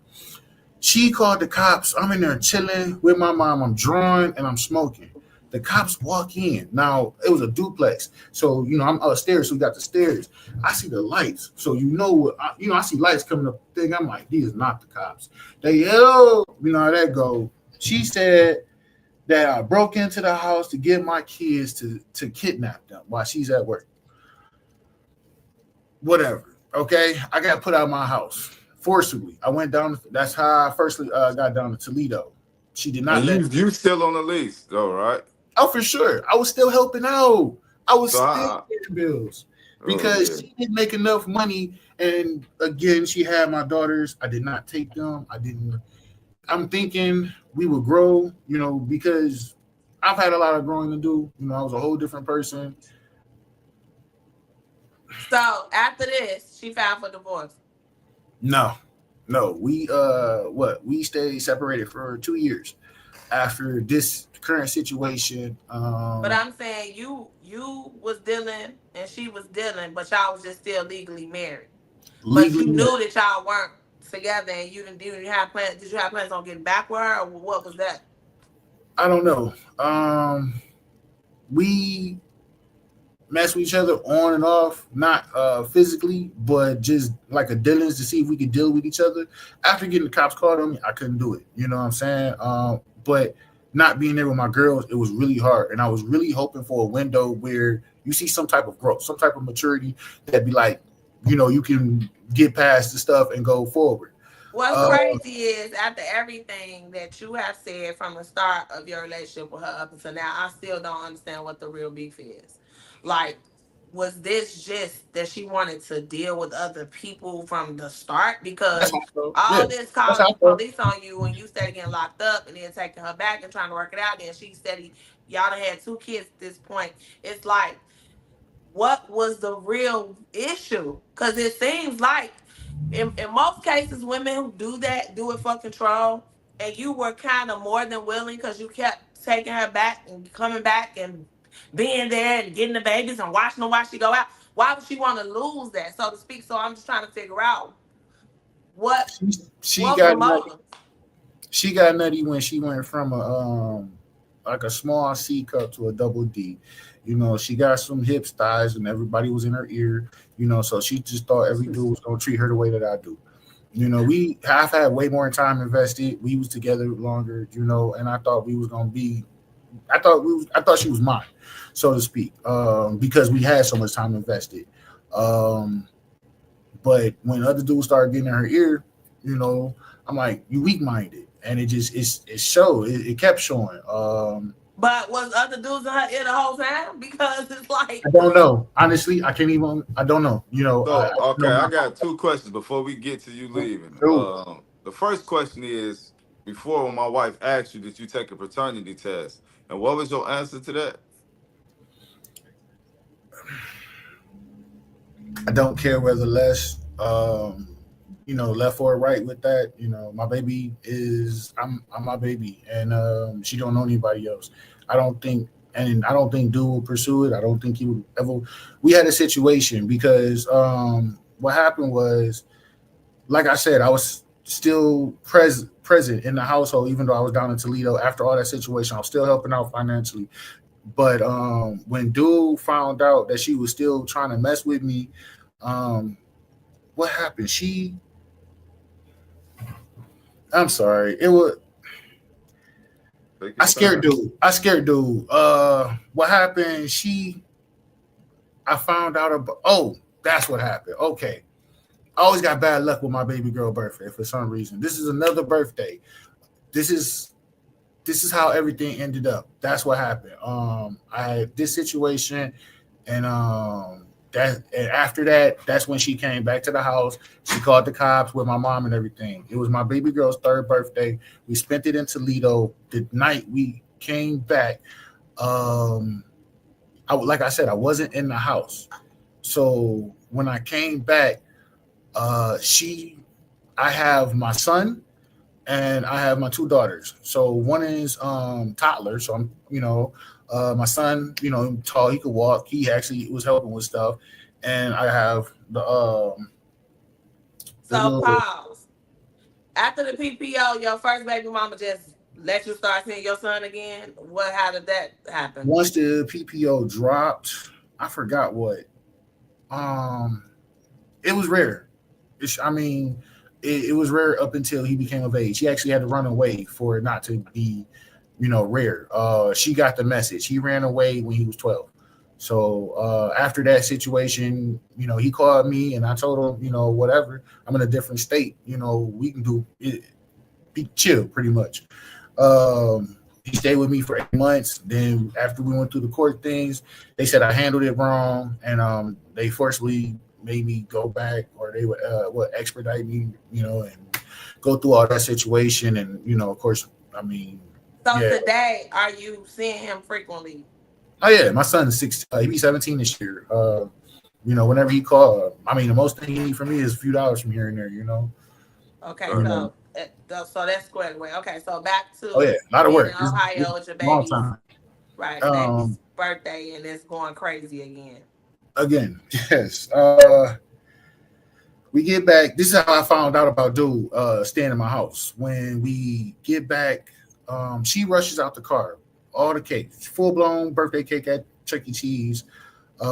She called the cops. I'm in there chilling with my mom. I'm drawing and I'm smoking. The cops walk in. Now it was a duplex, so I'm upstairs. So we got the stairs. I see the lights, so I see lights coming up. Thing I'm like, these are not the cops. They yell, how that go. She said that I broke into the house to get my kids to kidnap them while she's at work. Whatever. Okay, I got put out of my house forcibly. I went down. That's how I first got down to Toledo. She did And not let you me. you still on the lease though, right? Oh, for sure. I was still helping out. I was So still paying bills oh because yeah. she didn't make enough money. And again, she had my daughters. I did not take them. I didn't. I'm thinking we would grow, because I've had a lot of growing to do. I was a whole different person. So after this, she filed for divorce. No, no, we stayed separated for 2 years after this current situation. But I'm saying you was dealing and she was dealing, but y'all was just still legally married. But you Legally knew married. that y'all weren't together, and you didn't have plans. Did you have plans on getting back with her, or what was that? I don't know. We mess with each other on and off, not physically, but just like a dealings to see if we could deal with each other. After getting the cops called on me, I couldn't do it. You know what I'm saying? But not being there with my girls, it was really hard, and I was really hoping for a window where you see some type of growth, some type of maturity that be like, you can get past the stuff and go forward. What's Uh, crazy is after everything that you have said from the start of your relationship with her up until now, I still don't understand what the real beef is. Like, was this just that she wanted to deal with other people from the start? That's Because how I felt. Yeah, all this that's calling how I the felt. police on you and you started getting locked up and then taking her back and trying to work it out. Then she said y'all done had 2 kids at this point. It's like, what was the real issue? Because it seems like in most cases, women who do that do it for control. And you were kind of more than willing because you kept taking her back and coming back and being there and getting the babies and watching them while she go out. Why would she want to lose that, so to speak? So I'm just trying to figure out what She, she was the got nutty. motive. She got nutty when she went from a like a small C cup to a double D. You know, she got some hips, thighs, and everybody was in her ear. You know, so she just thought every dude was gonna treat her the way that I do. You know, I've had way more time invested. We was together longer, you know, and I thought we was gonna be. I thought she was mine, so to speak, because we had so much time invested. Um, but when other dudes started getting in her ear, you know, I'm like, you weak minded, and it showed. It kept showing. But was other dudes in her ear the whole time? Because it's like, I don't know. Honestly, I can't even. I don't know. You know, I So, okay, know I my got 2 questions before we get to you leaving. dude. The first question is, before when my wife asked you, did you take a paternity test? And what was your answer to that? I don't care whether less, you know, left or right with that. You know, my baby is I'm my baby, and she don't know anybody else. I don't think, and I don't think dude will pursue it. I don't think he would ever. We had a situation because what happened was, like I said, I was still present in the household, even though I was down in Toledo. After all that situation, I was still helping out financially. But when dude found out that she was still trying to mess with me, um, what happened? I'm sorry. It was Take your time. I scared dude. What happened? I found out about. Oh, that's what happened. Okay. I always got bad luck with my baby girl birthday for some reason. This is another birthday. This is this is how everything ended up. That's what happened. I had this situation, and and after that, that's when she came back to the house. She called the cops with my mom and everything. It was my baby girl's third birthday. We spent it in Toledo. The night we came back, um, like I said, I wasn't in the house. So when I came back, she, I have my son and I have my 2 daughters. So one is toddler. So I'm, my son, tall, he could walk. He actually was helping with stuff, and I have the so little. pause. After the PPO, your first baby mama just let you start seeing your son again. How did that happen? Once the PPO dropped, I forgot what. Um, it was rare. I mean, it was rare up until he became of age. He actually had to run away for it not to be, rare. She got the message. He ran away when he was 12. So after that situation, he called me and I told him, whatever. I'm in a different state. We can do it. Be chill, pretty much. He stayed with me for 8 months. Then after we went through the court things, they said I handled it wrong, and they forcibly made me go back, or they would expedite me, and go through all that situation. And of course, I mean, So yeah. today, are you seeing him frequently? Oh yeah, my son's 6. He be 17 this year. Whenever he call, I mean, the most thing he need from me is a few dollars from here and there. Okay, Right. so that's squared away. Okay, so back Oh to yeah, a lot of being in work. It's Ohio with your long baby's time. right, Um, baby's birthday, and it's going crazy again. again, yes. We get back. This is how I found out about dude staying in my house. When we get back, she rushes out the car, all the cake, full blown birthday cake at Chuck E. Cheese.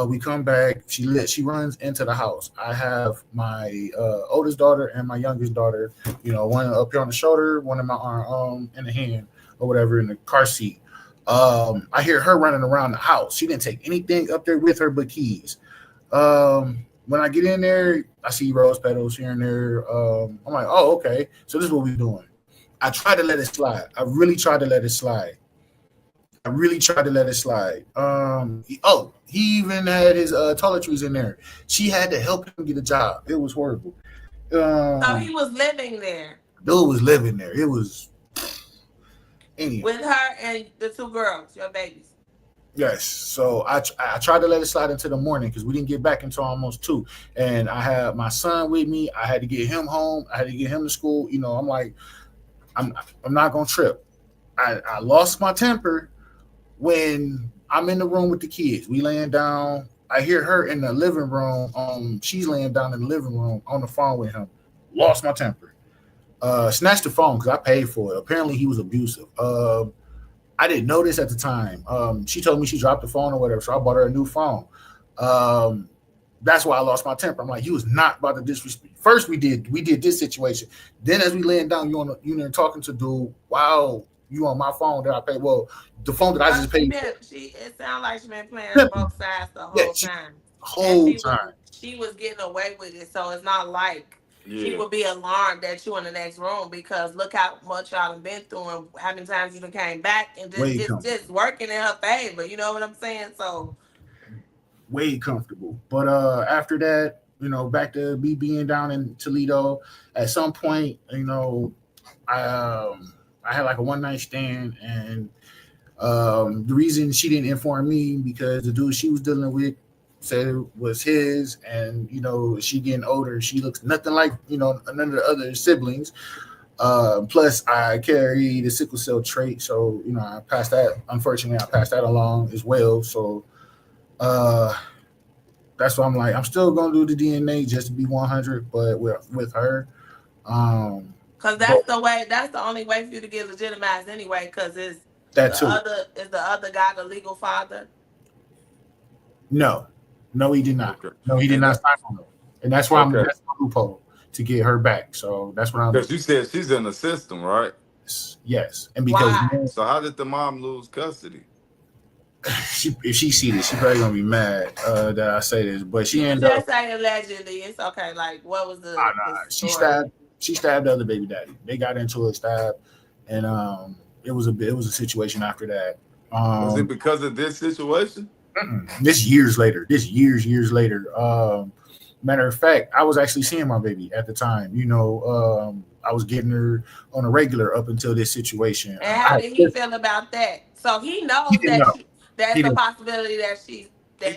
We come back. She runs into the house. I have my oldest daughter and my youngest daughter. One up here on the shoulder, one in my arm, in the hand or whatever, in the car seat. I hear her running around the house. She didn't take anything up there with her but keys. When I get in there, I see rose petals here and there. I'm like, oh, okay. So this is what we're doing. I tried to let it slide. I really tried to let it slide. I really tried to let it slide. He even had his toiletries in there. She had to help him get a job. It was horrible. So he Um, was living there Dude was living there. It was anyhow. with her and the two girls, your babies. Yes. So I tried to let it slide into the morning because we didn't get back until almost 2. And I had my son with me. I had to get him home. I had to get him to school. I'm like, I'm I'm not gonna trip. I lost my temper when I'm in the room with the kids. We laying down. I hear her in the living room. She's laying down in the living room on the phone with him. Lost my temper. Snatched the phone because I paid for it. Apparently he was abusive. I didn't know this at the time. She told me she dropped the phone or whatever, so I bought her a new phone. Um, that's why I lost my temper. I'm like, you was not about to disrespect. First we did this situation. Then as we laying down, you there talking to dude. Wow, you on my phone that I paid. Well, the phone that I just paid for. It sounds like she been playing Pimping. both sides the Yeah, whole time. And whole time. she was getting away with it. So it's not like she Yeah. would be alarmed that you in the next room because look how much y'all have been through and how many times you done came back and Way just working in her favor. You know what I'm saying? So way comfortable. But after that, back to me being down in Toledo. At some point, I had like a one night stand, and the reason she didn't inform me because the dude she was dealing with said it was his, and she getting older. She looks nothing like none of the other siblings. Plus, I carry the sickle cell trait, so I passed that. Unfortunately, I passed that along as well. So uh, that's why I'm like, I'm still gonna do the DNA just to be 100, but with her, because but that's the only way for you to get legitimized anyway, because that too. the other guy the legal father. No, no, he did not. Okay. No, he did And not that, sign on it, and that's why okay. that's my loophole to get her back. So that's what I'm. Because you said she's in the system, right? Yes, and because Why? So how did the mom lose custody? if she see this, she probably gonna be mad that I say this, but she You can ended up. just say allegedly. It's okay. Like, what was the Nah, story? she stabbed the other baby daddy. They got into a stab, and it was a situation after that. Was it Um, because of this situation? this years later. Matter of fact, I was actually seeing my baby at the time. I was getting her on a regular up until this situation. And how did he feel about that? So he He knows didn't that know. He that's a didn't. possibility that He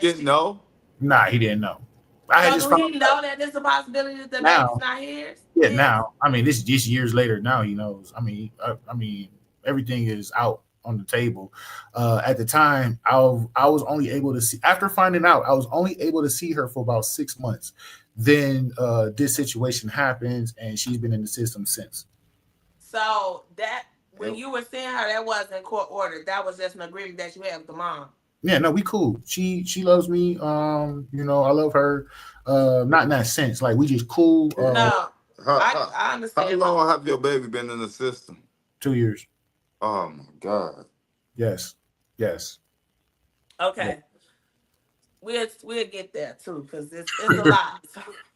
didn't know. Nah, he didn't know. I had So just do found he out know that there's a possibility that the baby's now. not his? Yeah, now. I mean, this years later. Now he knows. I mean, everything is out on the table. At the time, I was only able to see after finding out. I was only able to see her for about 6 months. Then this situation happens, and she's been in the system since. So that when And you were seeing her, that wasn't court ordered. That was just an agreement that you had with the mom. Yeah, no, we cool. She loves me. I love her. Not in that sense. Like we just cool. No, how, I how, I how understand. long have your baby been in the system? 2 years. Oh my God. Yes, yes. Yeah. Okay, we'll get there too because it's a lot.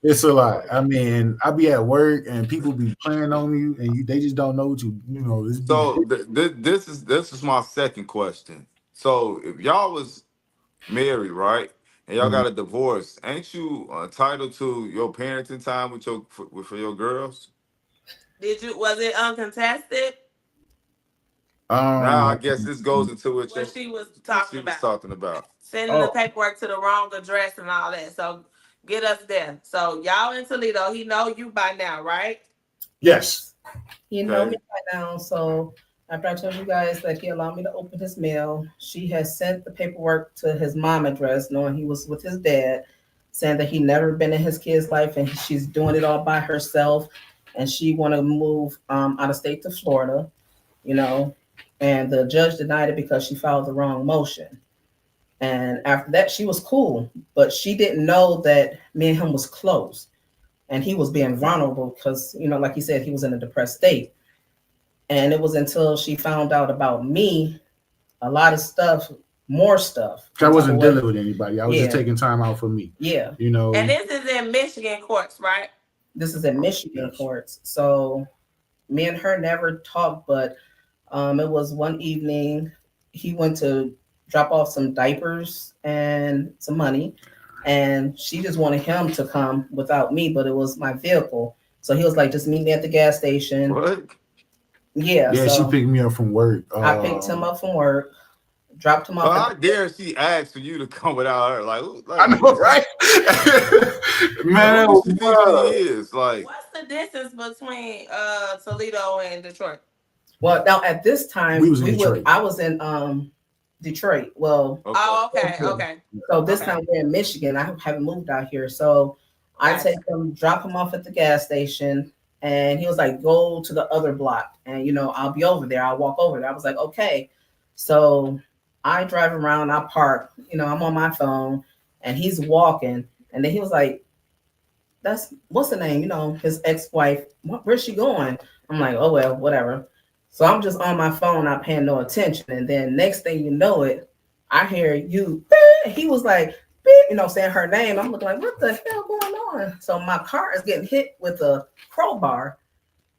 It's a lot. I mean, I be at work and people be playing on you, and they just don't know what It's be So this is my second question. So if y'all was married, right, and y'all Mhm. got a divorce, ain't you entitled to your parenting time with for your girls? Was it uncontested? Now um I guess this goes into What she was what talking she was about? talking about. Sending the oh paperwork to the wrong address and all that. So get us there. So y'all in Toledo, he know you by now, right? yes. You know me Okay. by now, so after I told you guys that he allowed me to open his mail, she has sent the paperwork to his mom address, knowing he was with his dad, saying that he never been in his kid's life and she's doing it all by herself, and she want to move out of state to Florida, you know, and the judge denied it because she filed the wrong motion. And after that, she was cool, but she didn't know that me and him was close, and he was being vulnerable because, like he said, he was in a depressed state. And it was until she found out about me, a lot of stuff, more stuff I on top of wasn't dealing what, with anybody. I was just yeah, taking time out for me. yeah. You And know. this is in Michigan courts, right? This is in Michigan Yes. courts. So me and her never talked, but it was one evening. he went to drop off some diapers and some money, and she just wanted him to come without me, but it was my vehicle. So he was like, just meet me at the gas station. What? Yeah, Yeah, she so picked me up from work. I picked him up from work, dropped him off How at dare she ask for you to come without her? Like, I know, right? Man, who does she think she wow. is? Like, What's the distance between Toledo and Detroit? well, now at this time We was in Detroit. I was in Detroit. Well, okay. Oh, okay. so this Okay. time we're in Michigan. I haven't moved out here. So I Gotcha. take him, drop him off at the gas station, and he was like, go to the other block and I'll be over there. I'll walk over there. I was like, okay. So I drive around, I park, I'm on my phone and he's walking. And then he was like, that's what's the name? His ex-wife. Where's she going? I'm like, oh well, whatever. So I'm just on my phone, not paying no attention. And then next thing you know it, I hear you. He was like, saying her name. I'm looking like, what the hell going on? So my car is getting hit with a crowbar,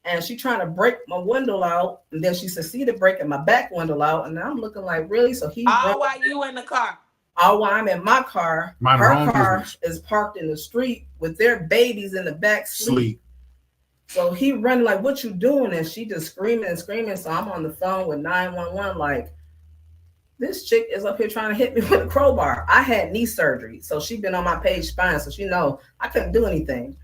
and she trying to break my window out, and then she succeeded breaking my back window out. And I'm looking like, really? So he All while you in the car. all while I'm in my car. Mind her her own car business. is parked in the street with their babies in the back sleep. Sleep. So he running like, what you doing? And she just screaming and screaming. So I'm on the phone with 911 like, this chick is up here trying to hit me with a crowbar. I had knee surgery. So she been on my page fine. So she know I couldn't do anything.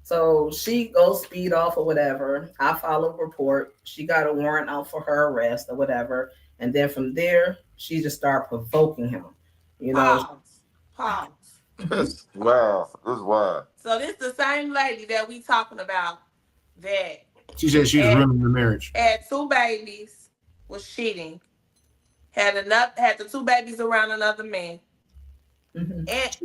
So she goes speed off or whatever. I file a report. She got a warrant out for her arrest or whatever. And then from there, she just started provoking him. Pause. That's wow. That's wild. So this the same lady that we talking about that She said she was ruining the marriage. had 2 babies, was cheating, had the 2 babies around another man, Mhm. and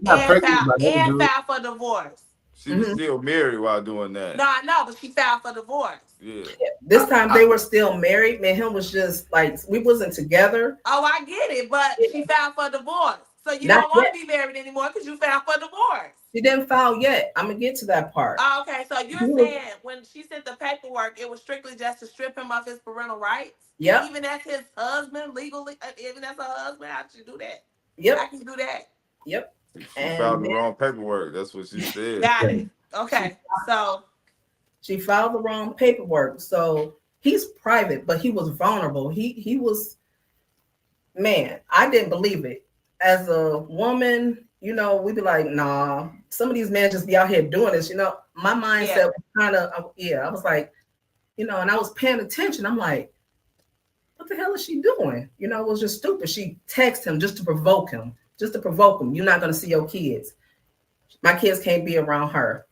filed for divorce. She was still married while doing that. No, I know, but she filed for divorce. Yeah. This time they were still married. Me and him was just like, we wasn't together. Oh, I get it, but she filed for divorce. So you Not don't want yet. to be married anymore because you filed for divorce. She didn't file yet. I'm gonna get to that part. Oh, okay, so you're saying when she sent the paperwork, it was strictly just to strip him of his parental rights? Yep. Even as his husband, legally, even as a husband, how should you do that? Yep. I can do that. Yep. She filed the wrong paperwork. That's what she said. Got it. Okay, so she filed the wrong paperwork. So he's private, but he was vulnerable. He was, man, I didn't believe it. As a woman, we'd be like, nah, some of these men just be out here doing this. My mindset was kind of, I was like, and I was paying attention. I'm like, what the hell is she doing? It was just stupid. She texted him just to provoke him. You're not going to see your kids. My kids can't be around her.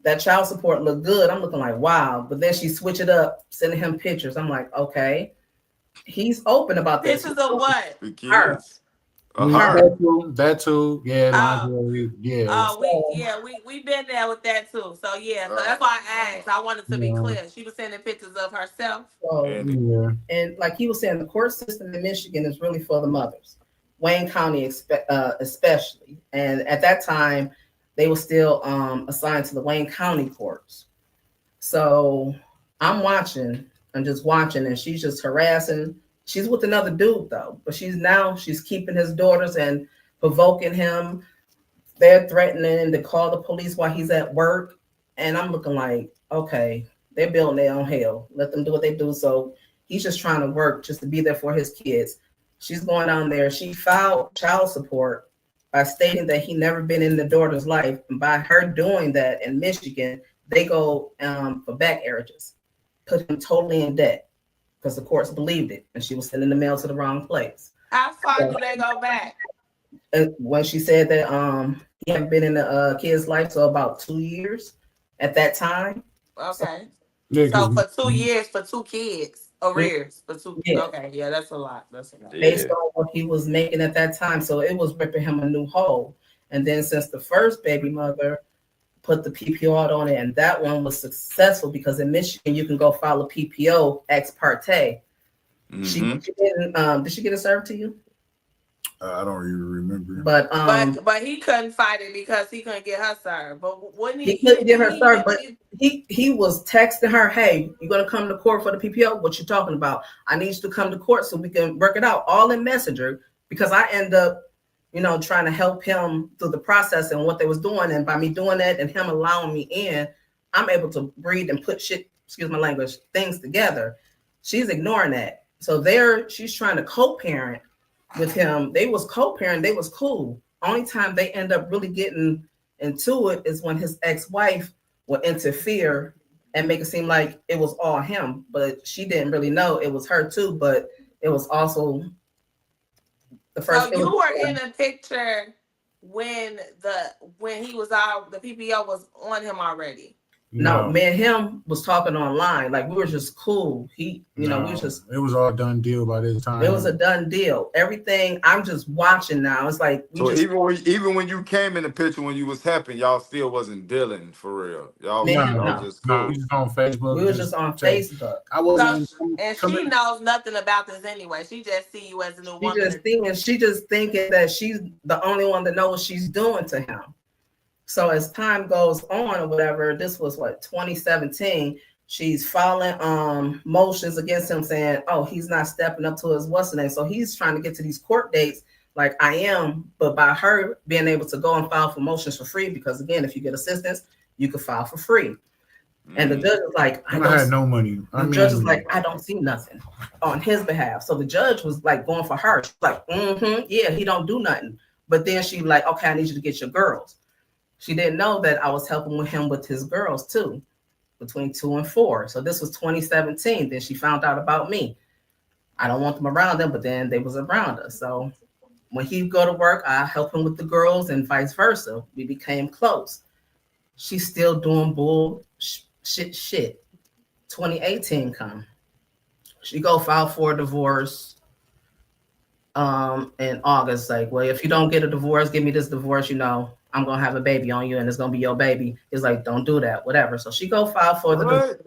That child support looked good. I'm looking like, wow. But then she switched it up, sending him pictures. I'm like, okay. He's open about this. pictures of what? The kids. Her. That too. Yeah. Yeah. Oh, we been there with that too. So yeah, so that's why I asked. I wanted to be clear. She was sending pictures of herself. So, and like he was saying, the court system in Michigan is really for the mothers. Wayne County especially. And at that time, they were still assigned to the Wayne County courts. So I'm just watching, and she's just harassing. She's with another dude though, but she's keeping his daughters and provoking him. They're threatening to call the police while he's at work. And I'm looking like, okay, they're building their own hell. Let them do what they do. So he's just trying to work just to be there for his kids. She's going down there. She filed child support by stating that he never been in the daughter's life. And by her doing that in Michigan, they go for back arrearages, put him totally in debt because the courts believed it. And she was sending the mail to the wrong place. How far do they go back? And when she said that he hadn't been in the kid's life, so about 2 years at that time. Okay. Yeah, so for 2 years, for 2 kids, arrears for 2. Yeah. Okay, yeah, that's a lot. Based on what he was making at that time. So it was ripping him a new hole. And then since the first baby mother put the PPO out on it, and that one was successful because in Michigan you can go file a PPO ex parte. She didn't. Did she get it served to you? I don't even remember. But he couldn't fight it because he couldn't get her served. But wouldn't he couldn't get her served, but he he was texting her, "Hey, you gonna come to court for the PPO? What you talking about? I need you to come to court so we can work it out." All in Messenger, because I end up, trying to help him through the process and what they was doing, and by me doing that and him allowing me in, I'm able to breathe and put shit, excuse my language, things together. She's ignoring that, so she's trying to co-parent with him. They was co-parent, they was cool. Only time they end up really getting into it is when his ex-wife will interfere and make it seem like it was all him, but she didn't really know it was her too. But it was also the first. So you were in a picture when he was out, the PPO was on him already. No, me and him was talking online. Like, we were just cool. We was just. It was all done deal by this time. It was a done deal. Everything. I'm just watching now. It's like even when you came in the picture when you was happy, y'all still wasn't dealing for real. Y'all just cool. We was on Facebook. We was just on Facebook. I wasn't. And she knows nothing about this anyway. She just see you as a new woman. She just thinking that she's the only one that knows what she's doing to him. So as time goes on or whatever, this was 2017. She's filing motions against him saying, oh, he's not stepping up to his what's name. So he's trying to get to these court dates like I am, but by her being able to go and file for motions for free, because again, if you get assistance, you can file for free. And the judge is like, I had no money. Judge is like, I don't see nothing on his behalf. So the judge was like going for her. She's like, yeah, he don't do nothing. But then she like, okay, I need you to get your girls. She didn't know that I was helping him with his girls too, between 2 and 4. So this was 2017. Then she found out about me. I don't want them around them, but then they was around us. So when he go to work, I help him with the girls and vice versa. We became close. She's still doing shit. 2018 come. She go file for a divorce in August. Like, well, if you don't get a divorce, give me this divorce, I'm going to have a baby on you and it's going to be your baby. It's like, don't do that, whatever. So she go file for the divorce.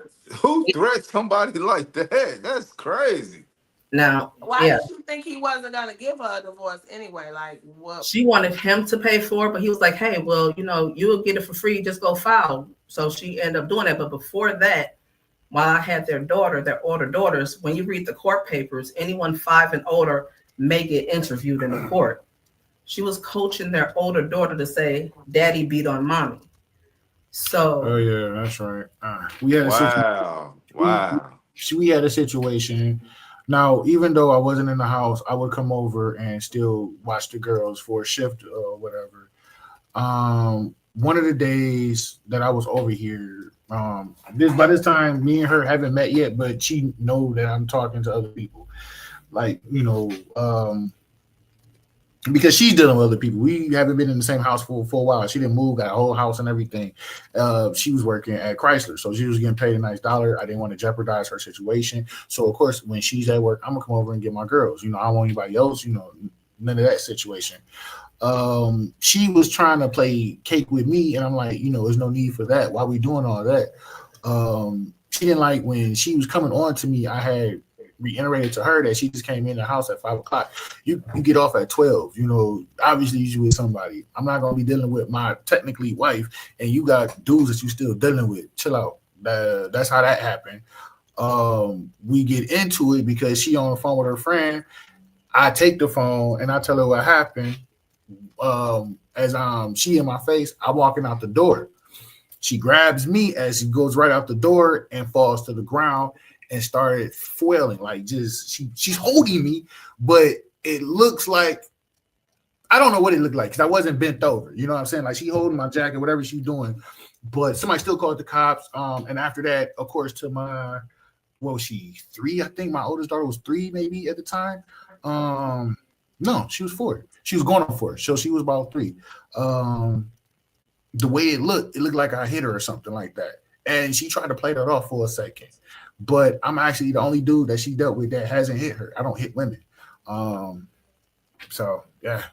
Who threats somebody like that? That's crazy. Now, why did you think he wasn't going to give her a divorce anyway? Like, what? She wanted him to pay for it, but he was like, hey, well, you'll get it for free. Just go file. So she ended up doing that. But before that, while I had their older daughters, when you read the court papers, anyone 5 and older may get interviewed in the court. She was coaching their older daughter to say, Daddy beat on mommy. So. Oh, yeah, that's right. We had a situation. Wow. We had a situation. Now, even though I wasn't in the house, I would come over and still watch the girls for a shift or whatever. One of the days that I was over here, by this time, me and her haven't met yet, but she know that I'm talking to other people. Like, because she's dealing with other people. We haven't been in the same house for a while. She didn't move, got a whole house and everything. She was working at Chrysler, so she was getting paid a nice dollar. I didn't want to jeopardize her situation. So, of course, when she's at work, I'm going to come over and get my girls. I don't want anybody else, none of that situation. She was trying to play cake with me, and I'm like, there's no need for that. Why are we doing all that? She didn't like when she was coming on to me. I had reiterated to her that she just came in the house at 5 o'clock. You get off at 12. Obviously you with somebody. I'm not gonna be dealing with my technically wife, and you got dudes that you still dealing with. Chill out. That's how that happened. We get into it because she on the phone with her friend. I take the phone and I tell her what happened. As she in my face, I'm walking out the door. She grabs me as she goes right out the door and falls to the ground and started flailing, like she's holding me, but it looks like, I don't know what it looked like because I wasn't bent over. You know what I'm saying? Like, she holding my jacket, whatever she's doing, but somebody still called the cops. And after that, of course, to my, she 3? I think my oldest daughter was 3 maybe at the time. No, she was 4. She was going on 4, so she was about 3. The way it looked like I hit her or something like that. And she tried to play that off for a second. But I'm actually the only dude that she dealt with that hasn't hit her. I don't hit women. So, yeah.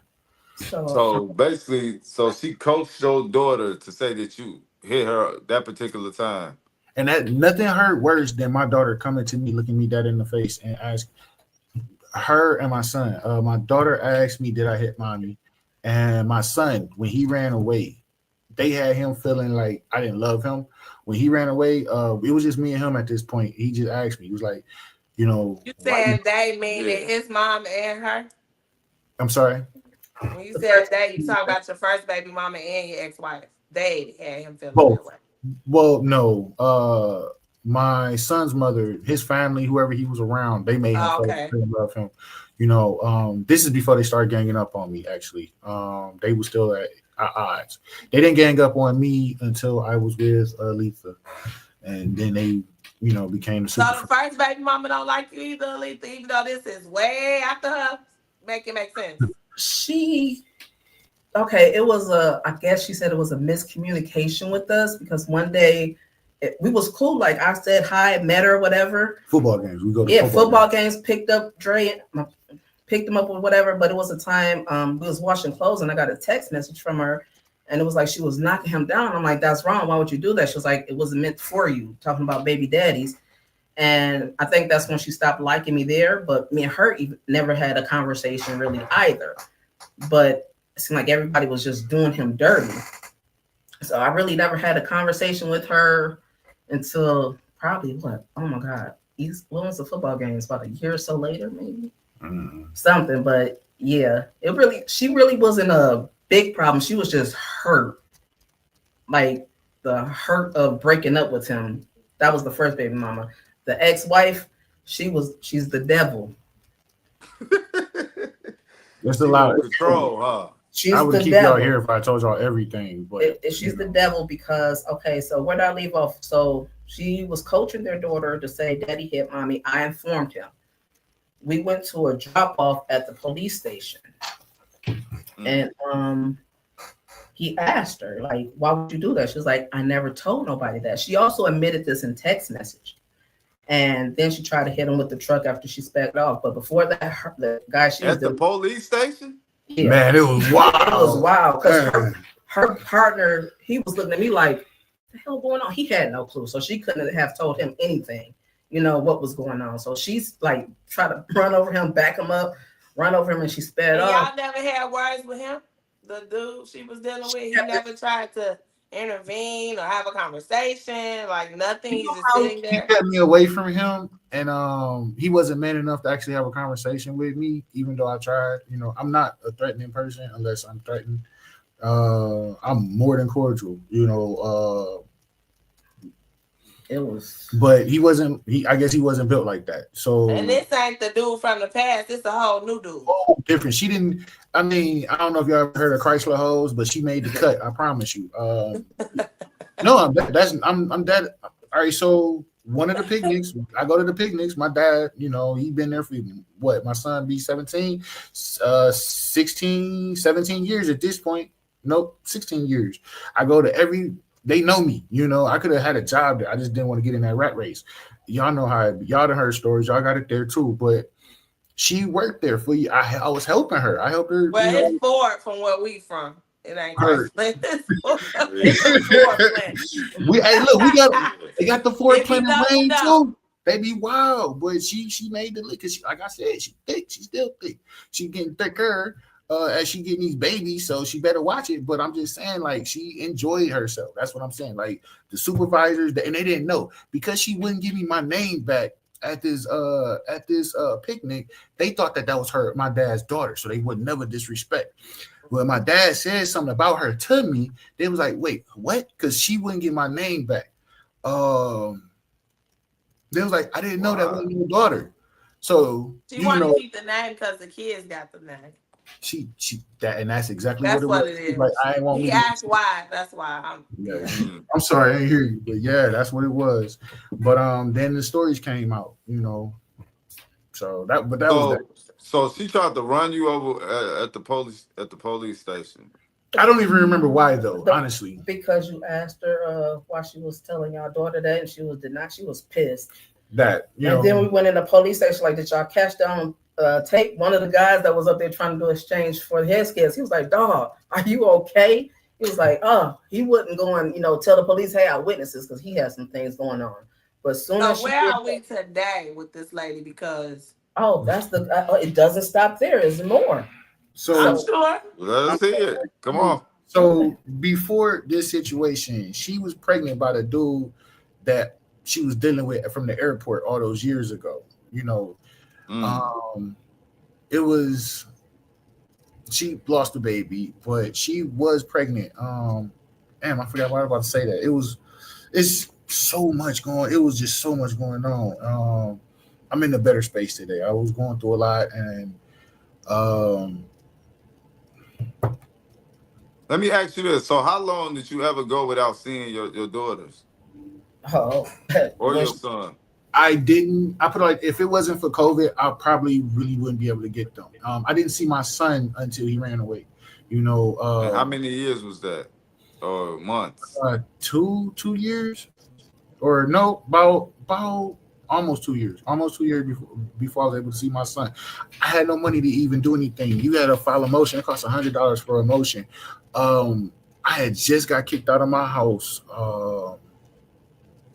So basically, she coached your daughter to say that you hit her that particular time. And that nothing hurt worse than my daughter coming to me, looking me dead in the face and her and my son. My daughter asked me, "Did I hit mommy?" And my son, when he ran away, they had him feeling like I didn't love him. When he ran away, it was just me and him at this point. He just asked me, he was like, You why you? said they meaning Yeah. his mom and her. I'm sorry. When you The said first they, you talk about your first baby mama and your ex-wife. They had him feeling that Both. way. Well, no. My son's mother, his family, whoever he was around, they made him Oh, feel okay. love him. This is before they started ganging up on me. Actually, they were still at odds. They didn't gang up on me until I was with Letha, and then they, became the So super. the first baby mama don't like you either, Letha, even though this is way after her. Make it make sense. She okay, it was I guess she said it was a miscommunication with us because one day we was cool. Like I said hi, met her, whatever. Football games. We go to Yeah, football games. games. Picked up Dre, picked him up or whatever. But it was a time we was washing clothes and I got a text message from her, and it was like she was knocking him down. I'm like, that's wrong. Why would you do that? She was like, it wasn't meant for you. Talking about baby daddies. And I think that's when she stopped liking me there. But me and her never had a conversation really either. But it seemed like everybody was just doing him dirty. So I really never had a conversation with her until probably what? Oh my God. When was the football games? About a year or so later, maybe? Something. But yeah, she really wasn't a big problem. She was just hurt. Like the hurt of breaking up with him. That was the first baby mama. The ex-wife, she's the devil. There's a She lot. want control, huh? She's I would the keep y'all devil. here if I told y'all everything, but She's the devil because okay, so where did I leave off? So she was coaching their daughter to say, "Daddy hit mommy." I informed him. We went to a drop off at the police station, and he asked her like, "Why would you do that?" She was like, "I never told nobody that." She also admitted this in text message. And then she tried to hit him with the truck after she sped off. But before that, the guy she was At the dealing, police station? yeah, man, it was it was wild. wild because Man. her partner, he was looking at me like, "What the hell going on?" He had no clue, so she couldn't have told him anything, what was going on. So she's like, try to run over him, back him up, run over him, and she sped And off. y'all never had words with him? The dude she was dealing with, She he never tried to intervene or have a conversation, like nothing. You He's know just how sitting he there. kept me away from him, and he wasn't man enough to actually have a conversation with me, even though I tried. I'm not a threatening person unless I'm threatened. I'm more than cordial, It was but he wasn't. I guess he wasn't built like that. And So this ain't the dude from the past. It's a whole new dude. different. She didn't. I mean, I don't know if y'all ever heard of Chrysler Hose, but she made the cut. I promise you. No, I'm that. All right, so one of the picnics, I go to the picnics. My dad, he been there for what? My son be 17, 16, 17 years at this point. Nope, 16 years. I go to they know me, I could have had a job there. I just didn't want to get in that rat race. Y'all know how y'all done heard stories. Y'all got it there too, but she worked there for you. I was helping her. I helped her, Well, it's Ford from where we from. It ain't her. Chrysler. It's a Ford plant. Hey, look, they got the Ford If you plant in know, you Wayne know. too. They be wild, but she made the lick. Cause like I said, she thick. She's still thick. She getting thicker as she getting these babies, so she better watch it. But I'm just saying, like, she enjoyed herself. That's what I'm saying. Like the supervisors, and they didn't know because she wouldn't give me my name back at this picnic. They thought that was my dad's daughter, so they would never disrespect. When my dad said something about her to me, they was like, "Wait, what?" Because she wouldn't get my name back. They was like, "I didn't know that wasn't your daughter." So She wanted to keep the name because the kids got the name. she and that's exactly That's what what it it was. is. Like I ain't want He me. asked why. That's why. Yeah. I'm sorry, I didn't hear you, but yeah, that's what it was. But then the stories came out, So that was that. So she tried to run you over at the police station. I don't even remember why though, honestly. because you asked her why she was telling y'all daughter that, and she was denied. She was pissed. That and then we went in the police station. Like, did y'all catch down tape? One of the guys that was up there trying to do exchange for his kids. He was like, "Dog, are you okay?" He was like, he wouldn't go and tell the police, "Hey, I witnesses," because he had some things going on. But soon as where are we today with this lady? Because Oh, that's the. It doesn't stop there. Is more. I'm So So, sure. Let I'm us see it. Come on. so before this situation, she was pregnant by the dude that she was dealing with from the airport all those years ago. You know, Mm. um, it was she lost the baby, but she was pregnant. Damn, I forgot what I was about to say. That it's so much going. It was just so much going on. I'm in a better space today. I was going through a lot, and um, Let me ask you this. So how long did you ever go without seeing your daughters oh, or when your son? I didn't. I put it like if it wasn't for COVID, I probably really wouldn't be able to get them. I didn't see my son until he ran away. You know, And how many years was that? Or months? 2 years or no, about almost 2 years before I was able to see my son. I had no money to even do anything. You got to file a motion. It costs $100 for a motion. Um, I had just got kicked out of my house.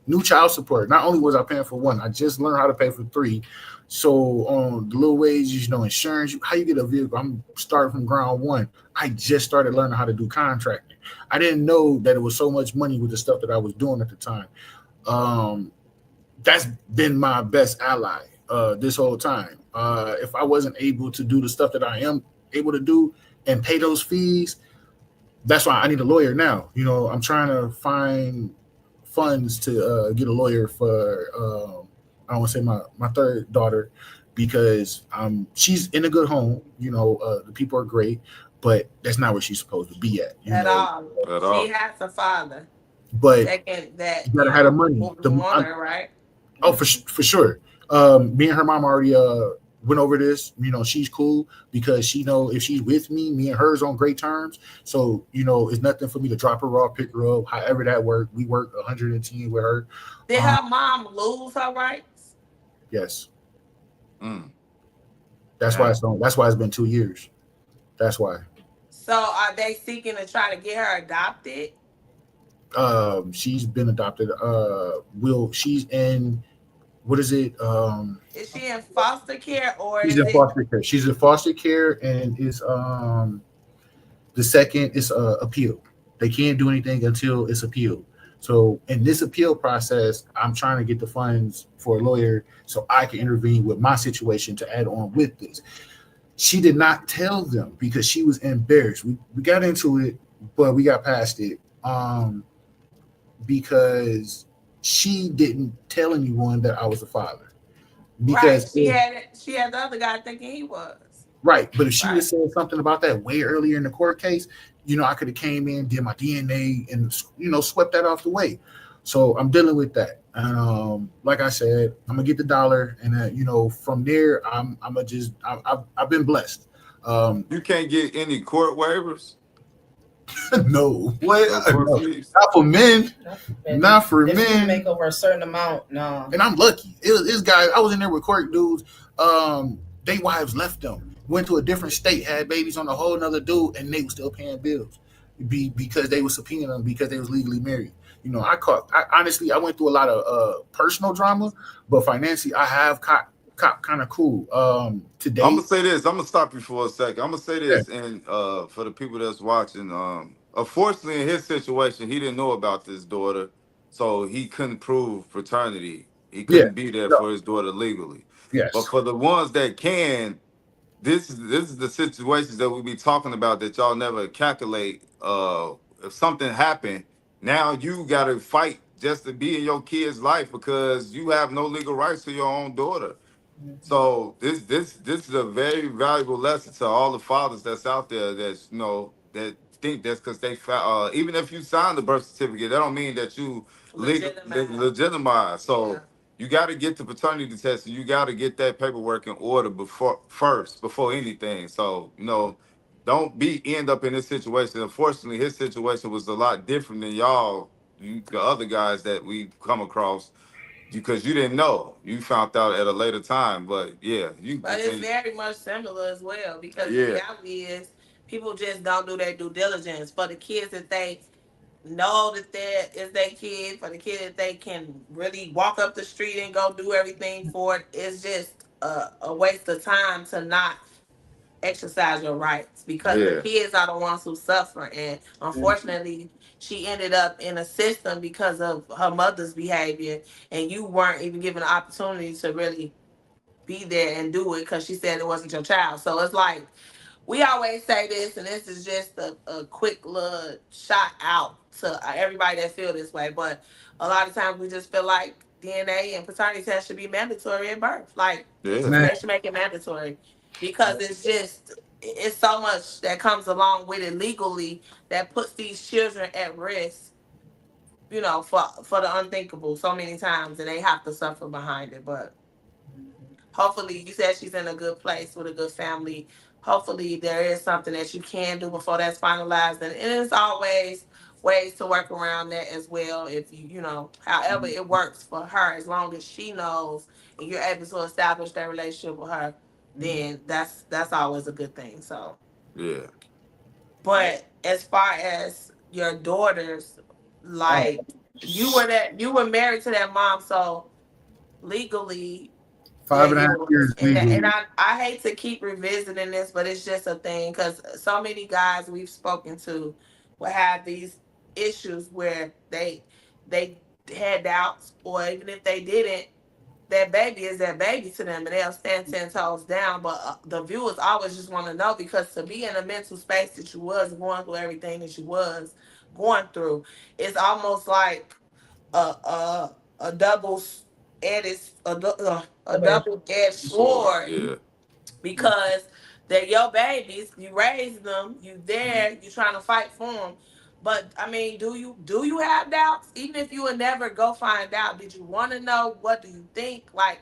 New child support. Not only was I paying for one, I just learned how to pay for three. So on the little wages, insurance, how you get a vehicle. I'm starting from ground one. I just started learning how to do contracting. I didn't know that it was so much money with the stuff that I was doing at the time. Um, that's been my best ally this whole time. If I wasn't able to do the stuff that I am able to do and pay those fees, that's why I need a lawyer now. I'm trying to find funds to get a lawyer for I don't want to say my third daughter because she's in a good home. The people are great, but that's not where she's supposed to be at. At all. At She all. has a father But that you gotta have the money. who want her, right? Oh, for sure. Me and her mom already went over this. She's cool because she know if she's with me, me and her's on great terms. So it's nothing for me to drop her off, pick her up, however that work. We work 110 with her. Did Um, her mom lose her rights? yes, Mm. that's why Damn. it's on. That's why it's been 2 years. That's why. So are they seeking to try to get her adopted? She's been adopted. Will she's in what is it? Is she in foster care or She's is in it foster care. She's in foster care, and is the second is appeal. They can't do anything until it's appealed. So in this appeal process, I'm trying to get the funds for a lawyer so I can intervene with my situation to add on with this. She did not tell them because she was embarrassed. We got into it, but we got past it because she didn't tell anyone that I was the father. right? Because She had the other guy thinking he was. right, but if she would have Right. said something about that way earlier in the court case, I could have came in, did my DNA, and swept that off the way. So I'm dealing with that, and like I said, I'm gonna get the dollar, and from there, I'm gonna just I've been blessed. Um, You can't get any court waivers? no, what? No court No, fees? not for men, not for if you men. make over a certain amount, no. And I'm lucky. This guy, I was in there with court dudes. They wives left them, went to a different state, had babies on a whole nother dude, and they were still paying bills, because they were subpoenaing them because they was legally married. Honestly, I went through a lot of personal drama, but financially, I have cop kind of cool. To I'm gonna date, say this. I'm gonna stop you for a second. I'm gonna say yeah, this, and for the people that's watching, unfortunately, in his situation, he didn't know about this daughter, so he couldn't prove paternity. He yeah, couldn't be there no, for his daughter legally. But yes, for the ones that can, this is the situations that we be talking about that y'all never calculate. If something happened, now you gotta fight just to be in your kid's life because you have no legal rights to your own daughter. So this is a very valuable lesson to all the fathers that's out there that's that think that's because even if you sign the birth certificate, that don't mean that you Legitimate. legitimize. So Yeah. you got to get the paternity test and you got to get that paperwork in order before anything. So don't end up in this situation. Unfortunately, his situation was a lot different than the other guys that we come across because you didn't know. You found out at a later time, but yeah, you But it's continue. very much similar as well because the Yeah, reality is people just don't do their due diligence for the kids that they know that that is their kid, for the kid that they can really walk up the street and go do everything for it. It's just a waste of time to not exercise your rights because the Yeah. kids are the ones who suffer. And unfortunately, she ended up in a system because of her mother's behavior, and you weren't even given the opportunity to really be there and do it because she said it wasn't your child. So it's like we always say this, and this is just a quick little shot out to everybody that feel this way. But a lot of times we just feel like DNA and paternity test should be mandatory at birth. Like Yeah. Man, they should make it mandatory because it's so much that comes along with it legally that puts these children at risk. You know, for the unthinkable so many times, and they have to suffer behind it. But hopefully, you said she's in a good place with a good family. Hopefully, there is something that you can do before that's finalized, and there's always ways to work around that as well. If you know, however it works for her, as long as she knows and you're able to establish that relationship with her, then that's always a good thing. So, Yeah. but as far as your daughters, oh, like you were married to that mom, so legally they're five and a half yours. years And legally. I hate to keep revisiting this, but it's just a thing because so many guys we've spoken to will have these issues where they had doubts, or even if they didn't, that baby is that baby to them, and they'll stand 10 toes down. But the viewers always just want to know, because to be in a mental space that you was going through everything that you was going through, it's almost like a double edged a double edged Sword. sword, Yeah. because they're your babies. You raised them. You there. You trying to fight for them. But I mean, do you have doubts? Even if you would never go find out, did you want to know? What do you think? Like,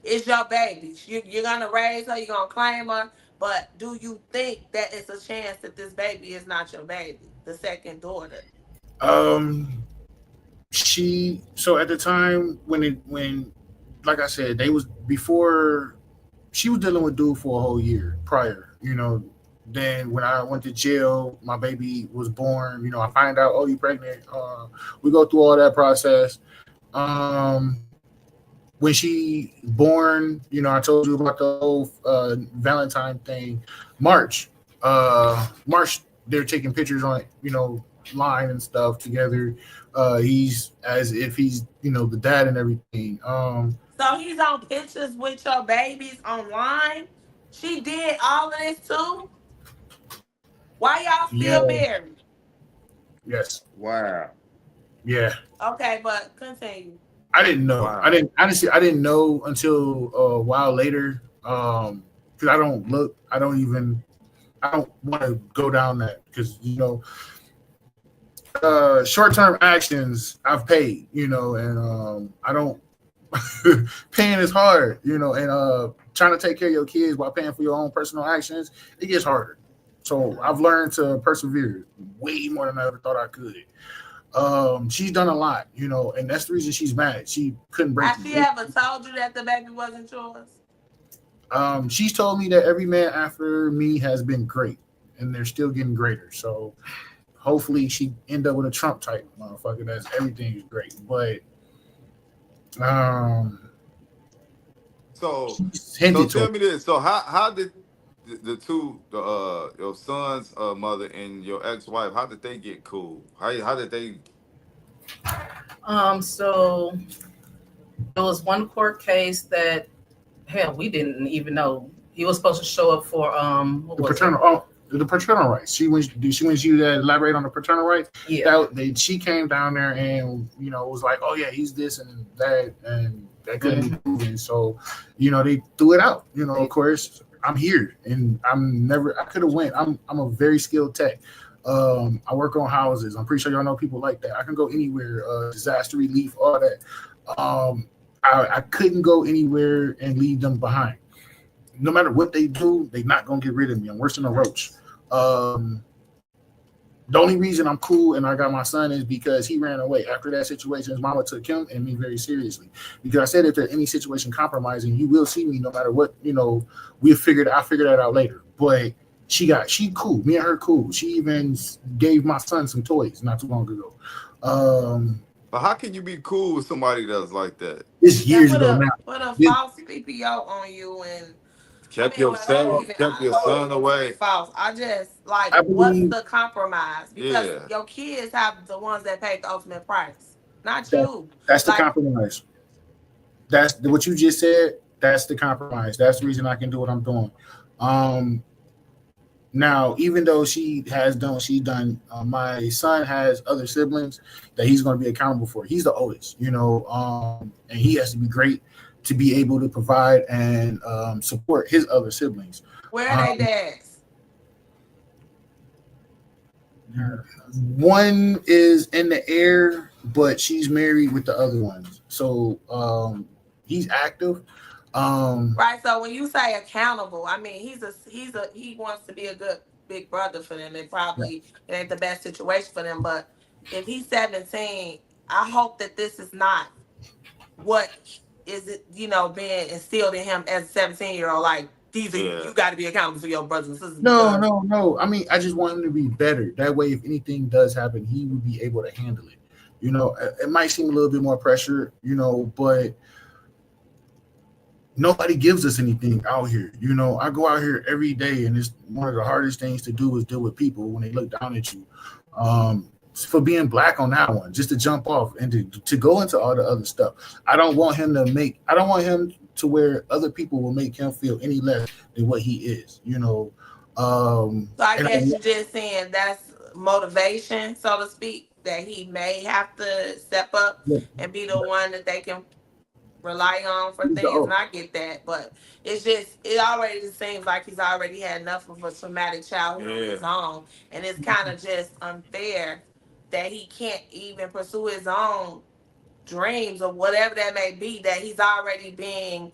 it's your baby. You're gonna raise her. You're gonna claim her. But do you think that it's a chance that this baby is not your baby, the second daughter? Um, she so at the time when like I said, they was before she was dealing with dude for a whole year prior. Then when I went to jail, my baby was born. I find out, oh, you pregnant. We go through all that process. Um, when she born, I told you about the whole Valentine thing. March, March, they're taking pictures on line and stuff together. He's as if he's the dad and everything. So he's on pictures with your babies online. She did all of this too. Why y'all Yeah, still married? yes, Wow. yeah. Okay, but continue. I didn't know. I Wow. didn't honestly. I didn't know until a while later. Because I don't look. I don't even. I don't want to go down that because short term actions I've paid. And I don't. Paying is hard. And trying to take care of your kids while paying for your own personal actions, it gets harder. So I've learned to persevere way more than I ever thought I could. She's done a lot, and that's the reason she's mad. She couldn't break Has she me. ever told you that the baby wasn't yours? She's told me that every man after me has been great, and they're still getting greater. So hopefully she end up with a Trump type motherfucker that's everything is great. But So she's hinted to tell it. me this. So how did the two your son's mother and your ex-wife, how did they get cool? How did they? So there was one court case that hell we didn't even know he was supposed to show up for. What The was it? paternal the paternal rights. She wants you to elaborate on the paternal rights. Yeah. She came down there and was like, oh yeah, he's this and that, and that couldn't be proven. So they threw it out. Of course I'm here and I could have went. I'm a very skilled tech. I work on houses. I'm pretty sure y'all know people like that. I can go anywhere, disaster relief, all that. I couldn't go anywhere and leave them behind. No matter what they do, they're not gonna get rid of me. I'm worse than a roach. The only reason I'm cool and I got my son is because he ran away. After that situation, his mama took him and me very seriously. Because I said if there's any situation compromising, you will see me no matter what, I'll figure that out later. But she cool. Me and her cool. She even gave my son some toys not too long ago. But how can you be cool with somebody that's like that? It's That years ago now. put a This, false PPO on you, and I Kept mean, your well, that son, even kept I your don't even son consider it away. false. I just like, I what's believe the compromise? Because Yeah, your kids have the ones that paid the ultimate price, not that you. that's the Like, compromise. That's what you just said. That's the compromise. That's the reason I can do what I'm doing. Um, Now, even though she done. My son has other siblings that he's going to be accountable for. He's the oldest, and he has to be great to be able to provide and support his other siblings. where are they Um, dads? One is in the air, but she's married with the other ones. So he's active. Um, Right. So when you say accountable, I mean he wants to be a good big brother for them. It ain't the best situation for them. But if he's 17, I hope that this is not what is it, being instilled in him as a 17-year old. Like, these are yeah. you got to be accountable for your brothers and sisters no, because no, no. I mean, I just want him to be better. That way, if anything does happen, he would be able to handle it. It might seem a little bit more pressure, but nobody gives us anything out here. I go out here every day, and it's one of the hardest things to do is deal with people when they look down at you. For being black on that one, just to jump off and to go into all the other stuff. I don't want him to where other people will make him feel any less than what he is. so I And guess you're just saying that's motivation, so to speak, that he may have to step up and be the one that they can rely on for things, and I get that, but it already just seems like he's already had enough of a traumatic childhood on his own, and it's kind of just unfair that he can't even pursue his own dreams or whatever that may be, that he's already being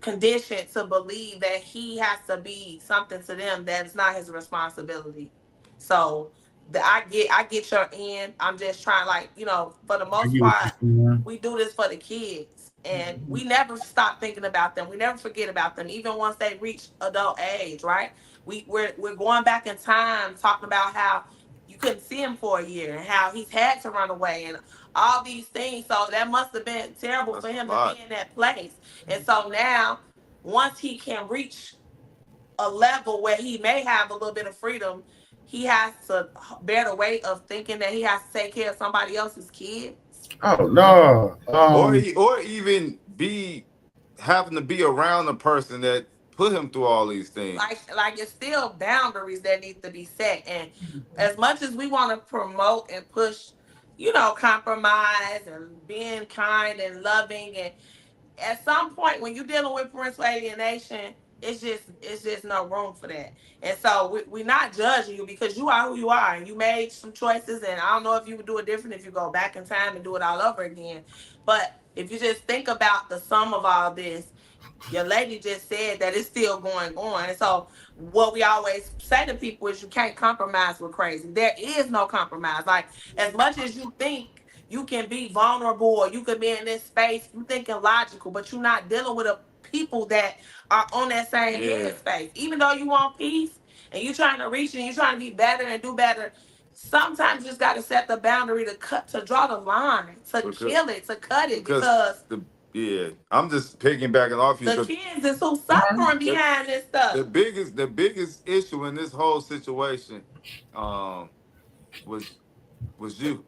conditioned to believe that he has to be something to them that's not his responsibility. So I get your end. I'm just trying, like, for the I most get what part, you're saying. we do this for the kids, and we never stop thinking about them. We never forget about them, even once they reach adult age, right? We're going back in time talking about how you couldn't see him for a year and how he's had to run away and all these things. So that must have been terrible That's for a him to be lot. in that place. And so now, once he can reach a level where he may have a little bit of freedom, he has to bear the weight of thinking that he has to take care of somebody else's kids. Oh no. Or even be having to be around a person that put him through all these things. Like it's still boundaries that need to be set. And as much as we want to promote and push, compromise and being kind and loving, and at some point when you're dealing with parental alienation, it's just no room for that. And so we're not judging you because you are who you are, and you made some choices, and I don't know if you would do it different if you go back in time and do it all over again. But if you just think about the sum of all this, your lady just said that it's still going on. And so what we always say to people is you can't compromise with crazy. There is no compromise. Like, as much as you think you can be vulnerable or you could be in this space, you thinking logical, but you're not dealing with a people that are on that same headspace. Even though you want peace and you're trying to reach and you're trying to be better and do better, sometimes you just got to set the boundary to draw the line, to kill it, to cut it, because the yeah, I'm just piggybacking off you the because kids is who suffering behind this stuff. the biggest issue in this whole situation was you.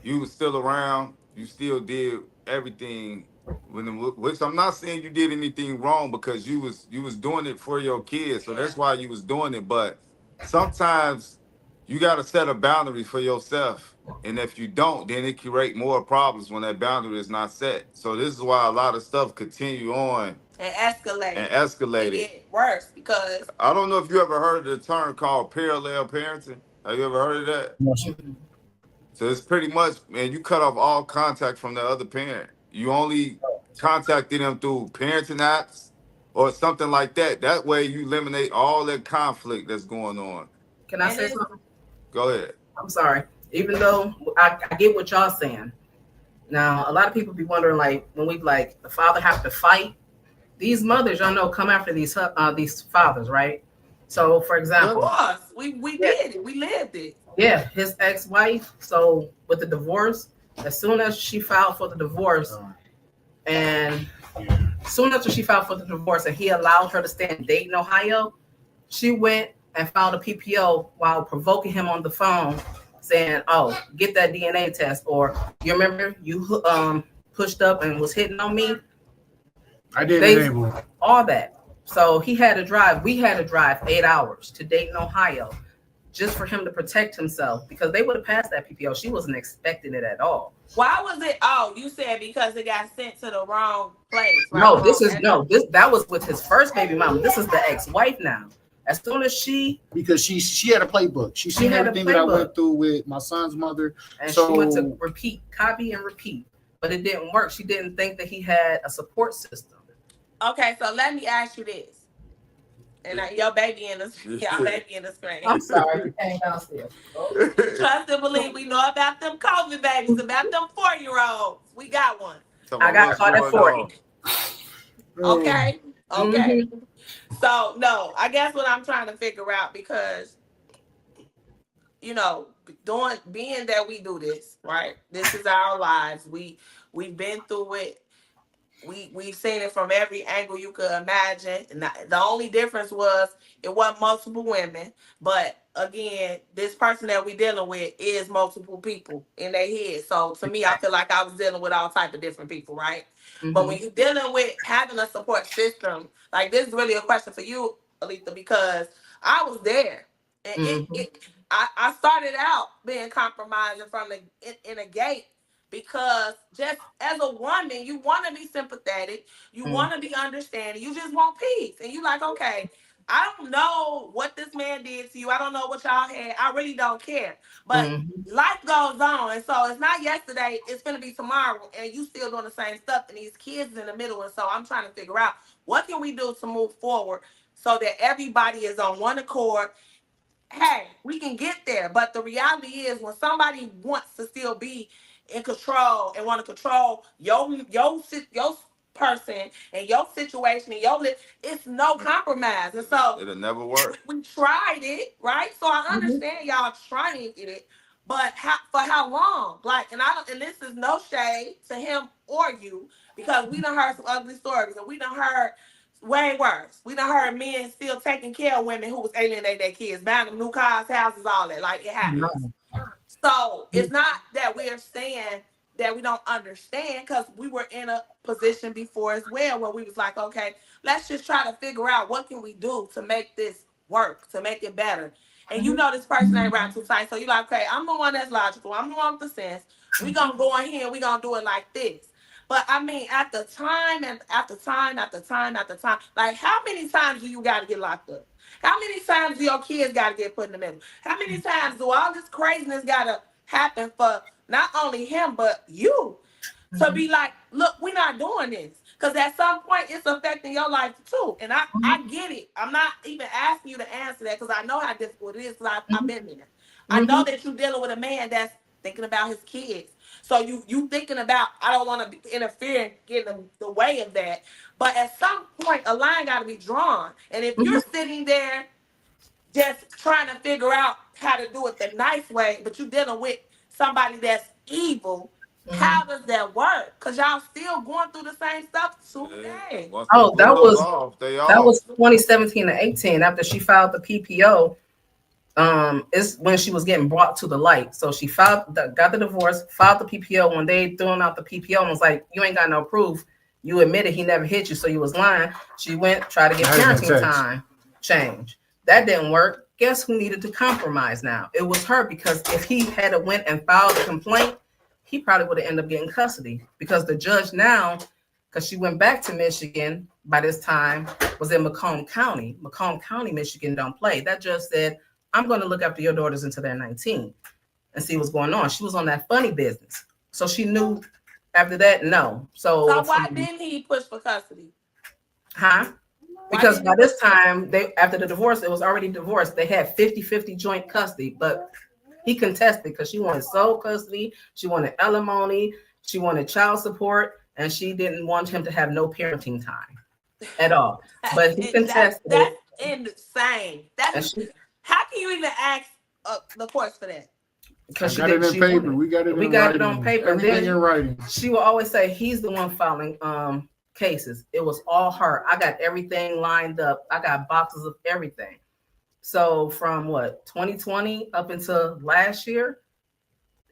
You was still around. You still did everything. Which I'm not saying you did anything wrong because you was doing it for your kids, so Yeah. that's why you was doing it. But sometimes you got to set a boundary for yourself, and if you don't, then it create more problems when that boundary is not set. So this is why a lot of stuff continue on And and escalate and escalated. get worse because I don't know if you ever heard of the term called parallel parenting. Have you ever heard of that? So it's pretty much, man, you cut off all contact from the other parent. You only contacted them through parenting apps or something like that. That way you eliminate all that conflict that's going on. Can I and say it's something? Go ahead. I'm sorry. Even though I get what y'all saying. Now, a lot of people be wondering, like, when we like the father have to fight. These mothers, y'all know, come after these fathers, right? So, for Of example, course, we yeah, did it. We lived it. yeah, his ex-wife. So with the divorce, as soon as she filed for the divorce, and soon after she filed for the divorce, and he allowed her to stay in Dayton, Ohio, she went and filed a PPO while provoking him on the phone, saying, "Oh, get that DNA test," or "You remember you pushed up and was hitting on me?" I did They enable. all that. So he had to drive. We had to drive 8 hours to Dayton, Ohio, just for him to protect himself because they would have passed that PPO. She wasn't expecting it at all. Why was it? Oh, you said because it got sent to the wrong place, right? No, The wrong this is address. no. This that was with his first baby mama. This is the ex-wife now. As soon as because she had a playbook. She seen had a everything that I playbook. went through with my son's mother. and So she went to repeat, copy and repeat, but it didn't work. She didn't think that he had a support system. Okay, so let me ask you this. And your baby in the your baby in the screen. I'm sorry, you came downstairs. Trust and believe we know about them COVID babies, about them 4-year-olds. We got one. I got caught at 40. Okay. Okay. Mhm. So no, I guess what I'm trying to figure out because you know, being that we do this, right? This is our lives. We've been through it. We've seen it from every angle you could imagine. And the only difference was it wasn't multiple women, but again, this person that we dealing with is multiple people in their head. So to me, I feel like I was dealing with all type of different people, right? But when you're dealing with having a support system, like this is really a question for you, Alita, because I was there. And I started out being compromising from in a gate because just as a woman, you want to be sympathetic, you want to be understanding, you just want peace, and you like, okay, I don't know what this man did to you, I don't know what y'all had, I really don't care, but life goes on, and so it's not yesterday, it's gonna be tomorrow, and you still doing the same stuff, and these kids in the middle, and so I'm trying to figure out what can we do to move forward so that everybody is on one accord. Hey, we can get there. But the reality is when somebody wants to still be in control and want to control your person and your situation and your it's no compromise. And so It'll never work. we tried it, right? So I understand y'all trying it, but for how long? Like, and I don't, and this is no shade to him or you, because we done heard some ugly stories and we done heard way worse. We done heard men still taking care of women who was alienating their kids, buying them new cars, houses, all that. Like it happens. So it's not that we're saying that we don't understand, because we were in a position before as well where we was like, okay, let's just try to figure out what can we do to make this work, to make it better. And you know this person ain't right too tight, so you're like, okay, I'm the one that's logical, I'm the one with the sense. We gonna go in here and we gonna do it like this. But I mean, at the time and after time after time after time, like how many times do you gotta get locked up? How many times do your kids gotta get put in the middle? How many times do all this craziness gotta happen for not only him but you to be like, look, we're not doing this? Because at some point it's affecting your life too. And I get it. I'm not even asking you to answer that because I know how difficult it is, because I've been there. I know that you're dealing with a man that's thinking about his kids. So you thinking about, I don't want to interfere and get in the way of that. But at some point, a line got to be drawn. And if you're sitting there just trying to figure out how to do it the nice way, but you're dealing with somebody that's evil, how does that work? Because y'all still going through the same stuff today. Oh, that was They that off. was 2017 to 18 after she filed the PPO. It's when she was getting brought to the light. So she got the divorce, filed the PPO. When they threw out the PPO and was like, you ain't got no proof. You admitted he never hit you, so you was lying. She went, tried to get parenting time change. That didn't work. Guess who needed to compromise now? It was her, because if he had went and filed a complaint, he probably would have ended up getting custody, because the judge now, because she went back to Michigan by this time, was in Macomb County. Macomb County, Michigan don't play. That judge said, I'm going to look after your daughters until they're 19 and see what's going on. She was on that funny business. So she knew after that, no. So why didn't he push for custody? Because by this time, after the divorce, it was already divorced. They had 50-50 joint custody, but he contested because she wanted sole custody, she wanted alimony, she wanted child support, and she didn't want him to have no parenting time at all. But he contested it. insane. That's how can you even ask the courts for that? I got it in paper. We got it in writing. On paper. Everything in writing. She will always say he's the one filing cases. It was all her. I got everything lined up. I got boxes of everything. So from 2020 up until last year,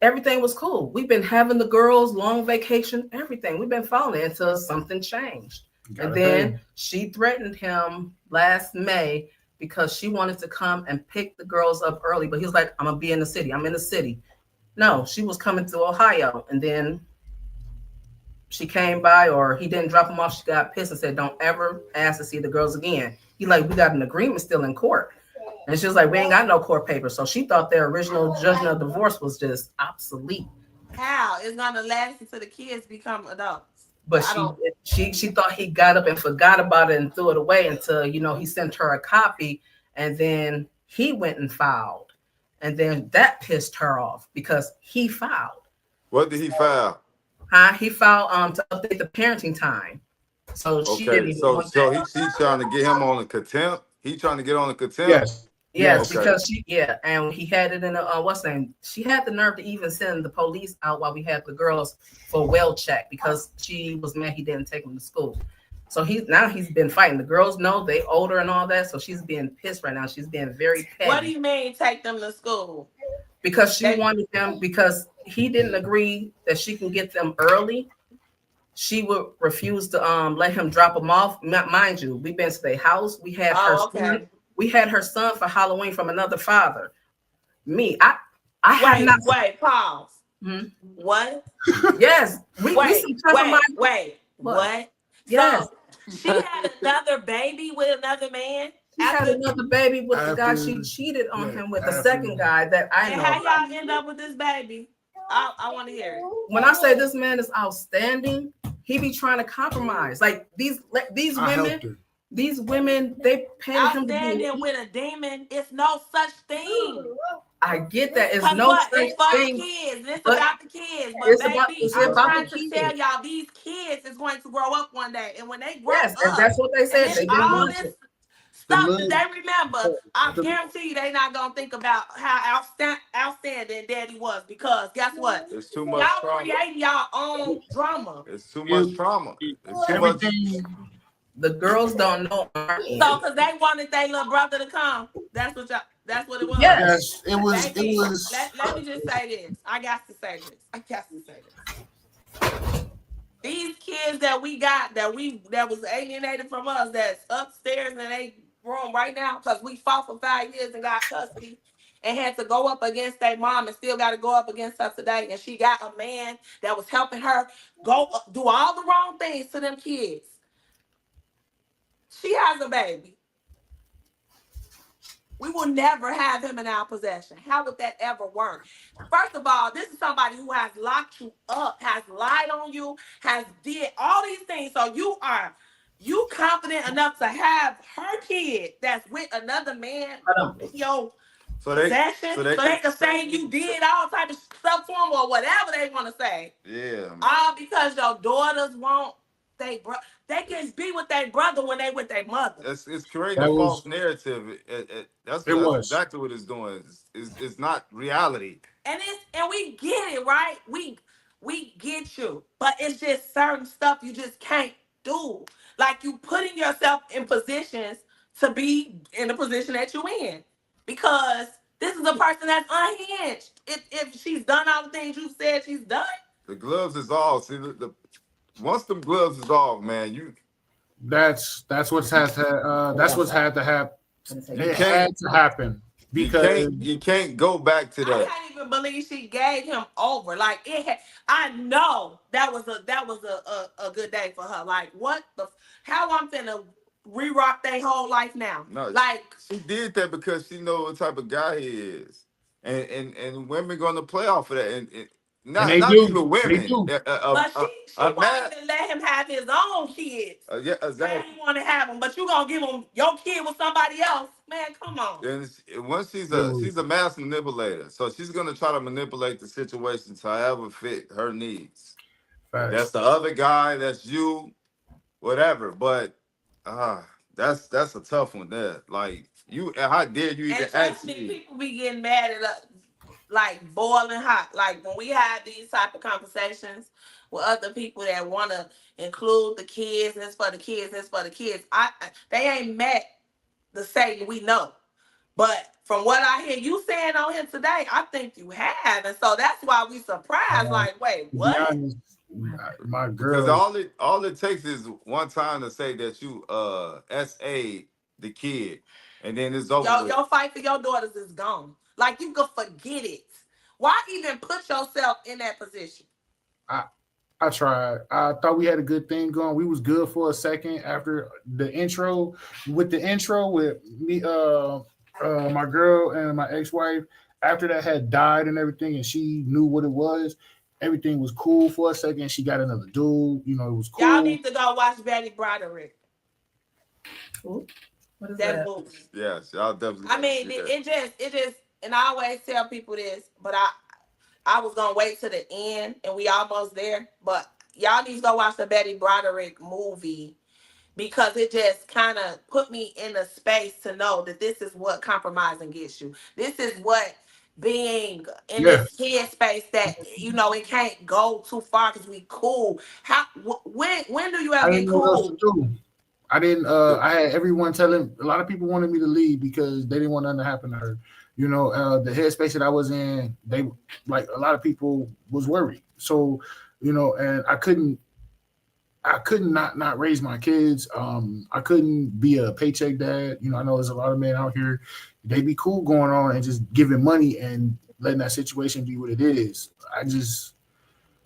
everything was cool. We've been having the girls long vacation, everything. We've been following it until something changed. And then she threatened him last May because she wanted to come and pick the girls up early. But he was like, I'm going to be in the city. I'm in the city. No, she was coming to Ohio. And then she came by, or he didn't drop them off. She got pissed and said, don't ever ask to see the girls again. He like, we got an agreement still in court. And she was like, we ain't got no court papers. So she thought their original judgment of divorce was just obsolete. How? It's going to last until the kids become adults. But she thought he got up and forgot about it and threw it away until, he sent her a copy, and then he went and filed. And then that pissed her off because he filed. What did he file? He filed to update the parenting time. So she didn't even so he's trying to get him on a contempt? He trying to get on a contempt? Yes, okay. Because and he had it in a what's name? She had the nerve to even send the police out while we had the girls for well check because she was mad he didn't take them to school. So he's been fighting. The girls know they older and all that, so she's being pissed right now. She's being very petty. What do you mean take them to school? Because she wanted them, because he didn't agree that she can get them early. She would refuse to let him drop them off. Mind you, we've been to their house. We had We had her son for Halloween from another father. Wait, pause. What? Yes. Wait. What? Yes. So she had another baby with another man? She had another baby with the guy she cheated on him with, the second guy that I know. And how y'all end up with this baby? I want to hear it. When I say this man is outstanding, he be trying to compromise. Like these women, they pay him to be with a demon. It's no such thing. I get that. It's no such thing. Kids. It's about the kids. But I'm trying to tell y'all, these kids is going to grow up one day, and when they grow up, and that's what they said. They all this stuff that they remember, I guarantee you, they not gonna think about how outstanding Daddy was, because guess what? It's too much y'all trauma. Creating y'all own drama. It's too much trauma. It's too much. The girls don't know. So, because they wanted their little brother to come. That's what it was. Yes, it was. Let me just say this. I got to say this. These kids that we got, that was alienated from us, that's upstairs in their room right now, because we fought for 5 years and got custody and had to go up against their mom and still got to go up against her today. And she got a man that was helping her go do all the wrong things to them kids. She has a baby. We will never have him in our possession. How would that ever work? First of all, this is somebody who has locked you up, has lied on you, has did all these things. So you confident enough to have her kid that's with another man in your possession, so they can say you did all type of stuff to him or whatever they want to say. Yeah. All because your daughters won't. They can be with their brother when they with their mother. It's creating a false narrative. That's exactly what it's doing. It's not reality. And we get it, right? We get you, but it's just certain stuff you just can't do. Like you putting yourself in positions to be in the position that you in, because this is a person that's unhinged. If she's done all the things you said she's done, the gloves is off. See once them gloves is off, man, that's what's had to happen. It had to happen because you can't go back to that. I can't even believe she gave him over. Like I know that was a good day for her. Like how I'm finna re-rock their whole life now. No, like she did that because she know what type of guy he is, and women gonna play off of that, and not even women. But she wanted to let him have his own kids. Yeah, exactly. He want to have them, but you gonna give him your kid with somebody else, man? Come on. And once she's a mass manipulator, so she's gonna try to manipulate the situation to however fit her needs. Right. That's the other guy. That's you, whatever. But that's a tough one there. Like you, how dare you And even trust ask me, me? people be getting mad at us, like boiling hot. Like when we have these type of conversations with other people that want to include the kids, and it's for the kids, it's for the kids. They ain't met the Satan we know. But from what I hear you saying on here today, I think you have. And so that's why we surprised. Like, wait, To be what? honest, my Because girl, all it takes is one time to say that you SA the kid, and then it's over with. Your fight for your daughters is gone. Like you could forget it. Why even put yourself in that position? I I tried. I thought we had a good thing going. We was good for a second after the intro. With the intro with me, my girl and my ex-wife. After that had died and everything, and she knew what it was. Everything was cool for a second. She got another dude. You know, it was Y'all cool. need to go watch Betty Broderick. Ooh, what is That that? movie. Yes, y'all definitely. I mean, it just, and I always tell people this, but I was gonna wait to the end, and we almost there. But y'all need to go watch the Betty Broderick movie because it just kind of put me in a space to know that this is what compromising gets you. This is what being in Yeah, this kid space that it can't go too far because we cool. When do you I ever didn't get know what else to cool? do. I didn't. I had everyone telling. A lot of people wanted me to leave because they didn't want nothing to happen to her. You know, the headspace that I was in, they like a lot of people was worried. So, and I couldn't not raise my kids. I couldn't be a paycheck dad. I know there's a lot of men out here. They be cool going on and just giving money and letting that situation be what it is. I just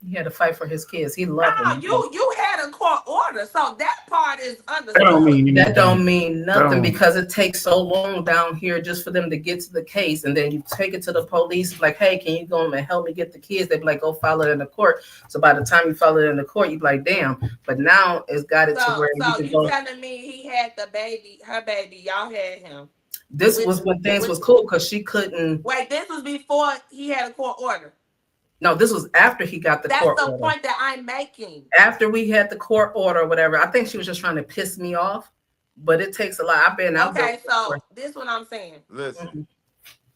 He had to fight for his kids. He No, loved them. you had a court order, so that part is that don't understood. mean anything. That don't mean That nothing don't- because it takes so long down here just for them to get to the case, and then you take it to the police. Like, hey, can you go and help me get the kids? They be like, go file it in the court. So by the time you file it in the court, you be like, damn. But now it's got it to So, where you so can you go. telling me he had the baby, her baby, y'all had him. This was when things was cool because she couldn't. Wait, this was before he had a court order. No, this was after he got the court That's the order. point that I'm making. After we had the court order or whatever, I think she was just trying to piss me off. But it takes a lot. I've been out there. Okay, so this is what I'm saying. Listen,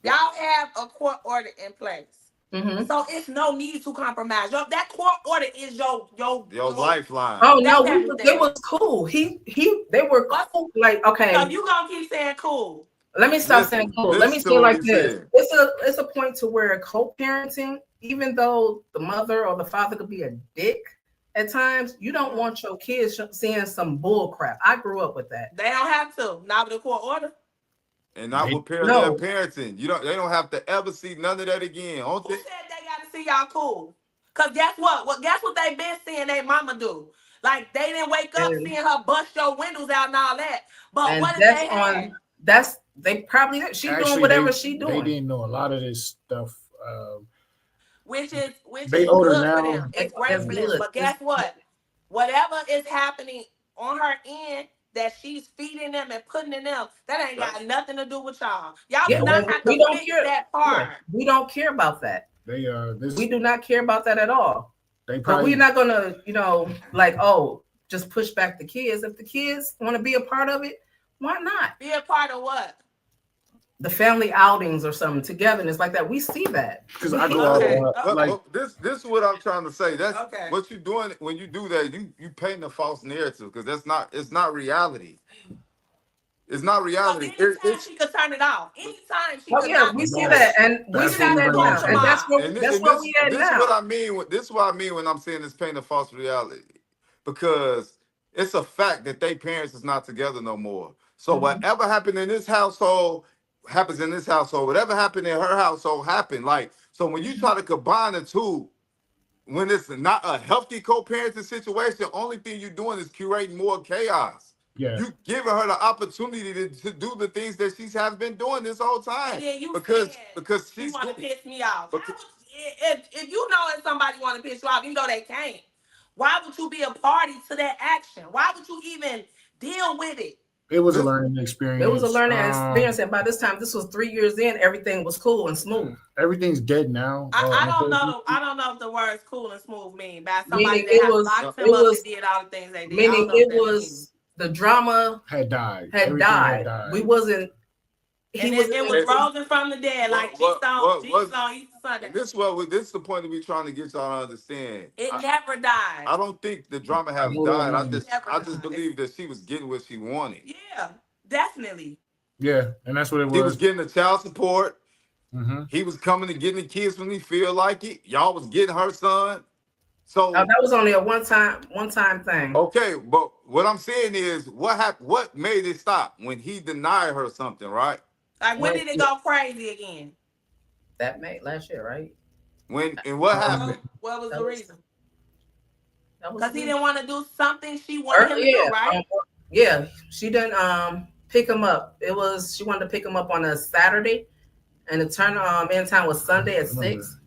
Y'all have a court order in place. Mm-hmm. So it's no need to compromise. That court order is your lifeline. Oh no, That's they was cool. They were cool. Like, okay. So you gonna keep saying cool. Let me stop saying cool. Let me listen say to it what like he this. said. It's a point to where co-parenting, even though the mother or the father could be a dick at times, you don't want your kids seeing some bull crap. I grew up with that. They don't have to. Not with a court order. And not with No. parenting. They don't have to ever see none of that again. Who said they gotta see y'all cool? Cause guess what? Guess what they been seeing their mama do? Like they didn't wake up seeing her bust your windows out and all that. But what did they have? They probably she Actually, doing whatever she doing. They didn't know a lot of this stuff. Which is they good older for now. them. It's great for them. But guess what? Whatever is happening on her end that she's feeding them and putting in them, that ain't got nothing to do with y'all. Y'all do not have to fix that part. We don't care about that. We do not care about that at all. But we're not gonna, just push back the kids. If the kids want to be a part of it, why not? Be a part of what? The family outings or something, togetherness like that. We see that. Because I go out this is what I'm trying to say. That's what you're doing when you do that. You paint a false narrative because it's not reality. It's not reality. Anytime she could turn it off. Anytime she could. We see that, and we see that now, and that's what we at now. This is what I mean when I'm saying this paint a false reality, because it's a fact that they parents is not together no more. So whatever happened in this household happens in this household. Whatever happened in her household happened. Like, so when you try to combine the two, when it's not a healthy co-parenting situation, only thing you're doing is curating more chaos. Yeah. You giving her the opportunity to do the things that she has been doing this whole time. Yeah, you because she's want to piss me off. If you know that somebody want to piss you off, you know they can't. Why would you be a party to that action? Why would you even deal with it? It was a learning experience. It was a learning experience, and by this time, this was 3 years in. Everything was cool and smooth. Everything's dead now. I don't know. I don't know if the words "cool" and "smooth" mean by somebody that locked him up and did all the things they did. Meaning it was the drama had died. had Everything had died. died. We wasn't. He And was. it was Rosen from the dead, like Jesus on Easter Sunday. And this is the point that we trying to get y'all to understand. It never died. I don't think the drama I have know that died. one. I just believe that she was getting what she wanted. Yeah, definitely. Yeah, and that's what it He was was. getting the child support. Mm-hmm. He was coming and getting the kids when he feel like it. Y'all was getting her son. So That was only a one time thing. okay, but what I'm saying is, what happened? What made it stop when he denied her something, right? Like when did it go crazy again? That May last year, right? When and what happened? What was That the was- reason? That was Because he didn't want to do something she wanted him to yeah, do, right? yeah. She didn't pick him up. She wanted to pick him up on a Saturday, and the turn in time was Sunday at 6.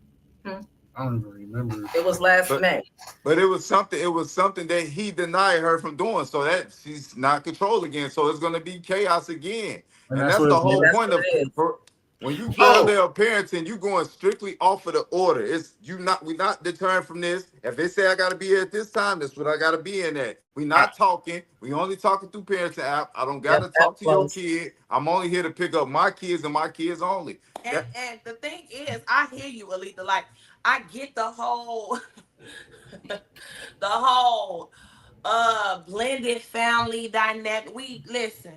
I don't even remember. It was last But May. but it was something. It was something that he denied her from doing. So that she's not control again. So it's gonna be chaos again. And And that's that's what the it whole was. That's point what of it is. when you Oh. parallel parenting, you going strictly off of the order. It's you not we not deterred from this. If they say I gotta be here at this time, that's what I gotta be in at. We not talking. We only talking through parenting app. I don't gotta Yep, that talk to your was. kid. I'm only here to pick up my kids and my kids only. And the thing is, I hear you, Alita. Like, I get the whole the whole blended family dynamic. We listen,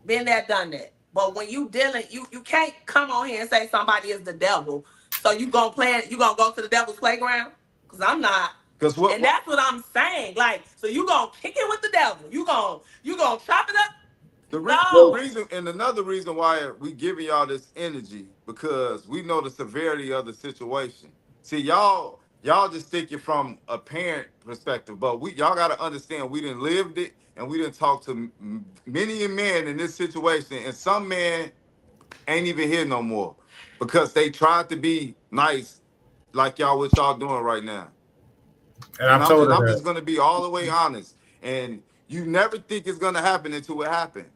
been there, done that. But when you dealing, you can't come on here and say somebody is the devil. So you gonna go to the devil's playground? Cause I'm not. Because And that's what I'm saying. Like, so you gonna kick it with the devil. You gonna chop it up? the No. reason and another reason why we giving y'all this energy because we know the severity of the situation. See, y'all just think it from a parent perspective, but y'all got to understand we didn't lived it and we didn't talk to many men in this situation, and some men ain't even here no more because they tried to be nice like y'all what y'all doing right now. And I've told And her I'm that. just gonna be all the way honest. And you never think it's gonna happen until it happens.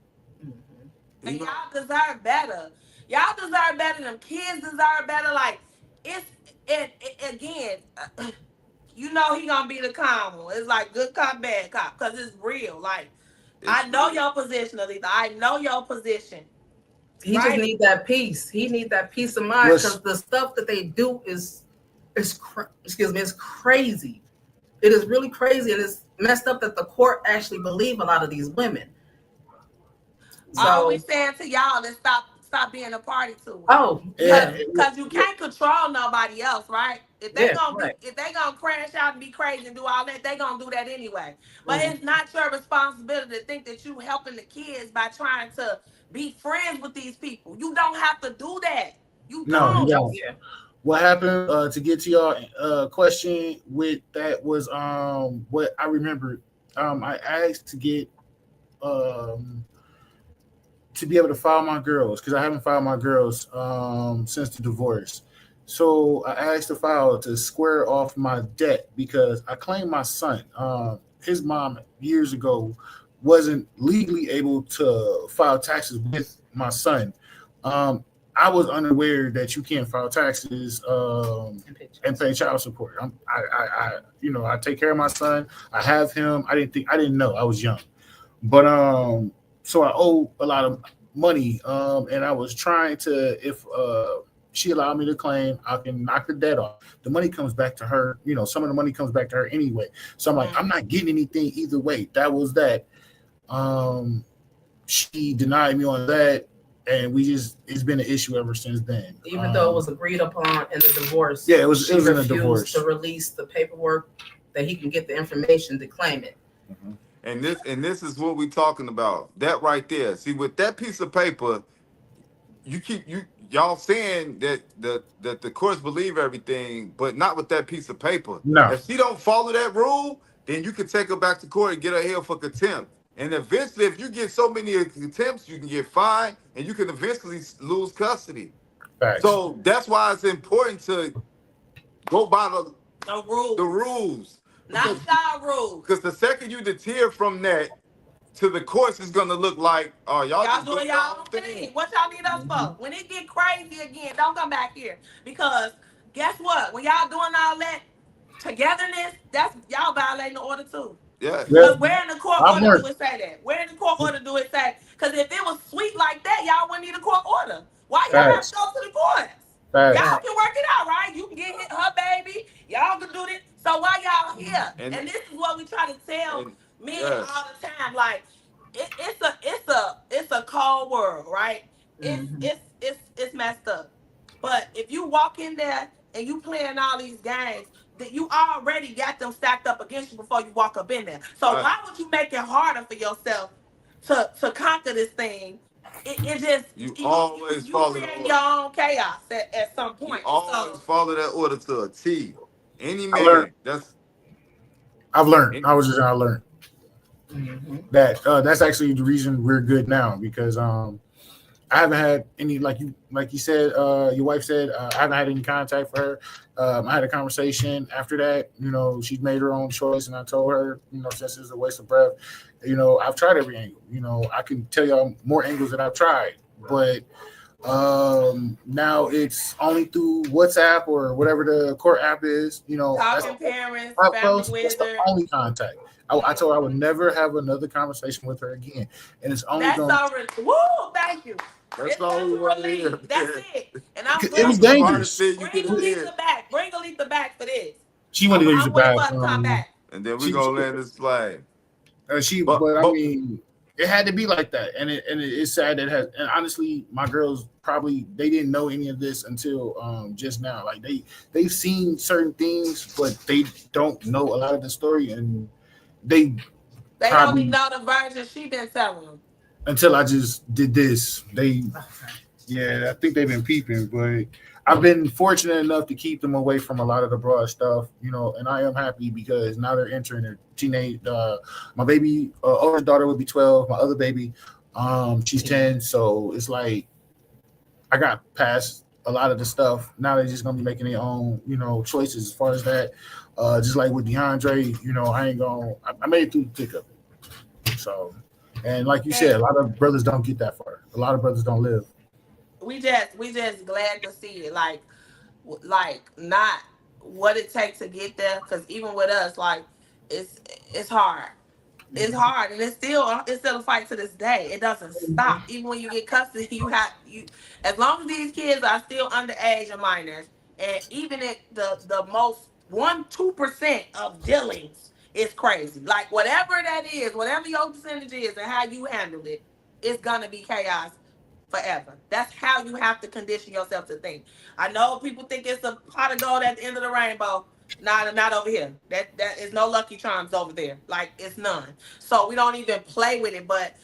And y'all deserve better. Y'all deserve better. Them kids deserve better. Like it again. You know he gonna be the calm one. It's like good cop, bad cop, because it's real. Like I know your position, Alita. I know your position. He just Right? need that peace. He need that peace of mind because the stuff that they do it's crazy. It is really crazy, and it's messed up that the court actually believe a lot of these women. All we saying to y'all is stop being a party to it. Oh yeah, Because you can't control nobody else, right? If they gonna crash out and be crazy and do all that, they gonna do that anyway. But it's not your responsibility to think that you helping the kids by trying to be friends with these people. You don't have to do that. You don't. You don't. Yeah. What happened to get to your question with that was what I remember. I asked to get to be able to file my girls because I haven't filed my girls since the divorce. So I asked to file to square off my debt because I claimed my son. His mom years ago wasn't legally able to file taxes with my son. I was unaware that you can't file taxes and pay child support. I take care of my son. I have him. I didn't know. I was young, but so I owe a lot of money, and I was trying to, if she allowed me to claim, I can knock the debt off. The money comes back to her. Some of the money comes back to her anyway. So I'm like, I'm not getting anything either way. That was that. She denied me on that, and it's been an issue ever since then. Even though it was agreed upon in the divorce. Yeah, it was in the divorce to release the paperwork that he can get the information to claim it. Mm-hmm. And this is what we're talking about. That right there. See, with that piece of paper, y'all saying that the courts believe everything, but not with that piece of paper. No. If she don't follow that rule, then you can take her back to court and get her held for contempt. And eventually, if you get so many contempts, you can get fined and you can eventually lose custody. Facts. So that's why it's important to go by the rules. The rules. Not y'all rules. Because the second you deter from that to the courts, is gonna look like, oh, y'all doing y'all own thing. What y'all need us for? When it get crazy again, don't come back here. Because guess what? When y'all doing all that togetherness, that's y'all violating the order too. Yes. Yeah, Because where in the court I've order do learned it say that? Where in the court order do it say? Because if it was sweet like that, y'all wouldn't need a court order. Why y'all have to facts, go to the courts? facts. Y'all Right. can work it out, right? You can get her baby. Y'all can do this. So why y'all here? And And this is what we try to tell and men yes. all the time. Like it's a cold world, right? Mm-hmm. It's messed up. But if you walk in there and you playing all these games, that you already got them stacked up against you before you walk up in there. So Right. why would you make it harder for yourself to conquer this thing? It just You you always you follow the create your order. own chaos at some You point. And always so follow that order to a T. Any I learned. man. That's I've learned. any, I was just I learned Mm-hmm. that that's actually the reason we're good now because I haven't had any like you said your wife said I haven't had any contact for her. I had a conversation after that. She made her own choice, and I told her since it's a waste of breath. I've tried every angle. I can tell y'all more angles that I've tried, but now it's only through WhatsApp or whatever the court app is. That's talking parents, up family close. That's the wizard. only contact. I told her I would never have another conversation with her again, and it's only That's going. so woo, thank you. that's It's all time we to want to release. hear. That's it. And I'm It That's was glad the you smartest dangerous. thing you bring could have did. Aletha back. Bring Aletha back for this. She went to I'm go use I'm the waiting for her to come bathroom. back. And then we She gonna land this plane. But but I but mean, it had to be like that, and it's sad that it has. And honestly, my girls probably they didn't know any of this until just now. Like they've seen certain things, but they don't know a lot of the story, and they They only probably know the version she been telling them. until I just did this, they yeah, I think they've been peeping, but I've been fortunate enough to keep them away from a lot of the broad stuff, and I am happy because now they're entering their teenage. My baby, older daughter would be 12. My other baby, she's 10. So it's like I got past a lot of the stuff. Now they're just gonna be making their own, choices as far as that. Just like with DeAndre, I ain't gonna. I made it through the thick of it. So, and like you said, a And lot of brothers don't get that far. A lot of brothers don't live. we just glad to see it. Like not what it takes to get there. Because even with us, like it's it's hard. It's hard, and it's still a fight to this day. It doesn't stop. Even when you get custody, you as long as these kids are still underage and minors, and even at the most 1-2% of dealings is crazy. Like whatever that is, whatever your percentage is, and how you handle it, it's gonna be chaos forever. That's how you have to condition yourself to think. I know people think it's a pot of gold at the end of the rainbow. Not over here. That is no Lucky Charms over there. Like it's none. So we don't even play with it. But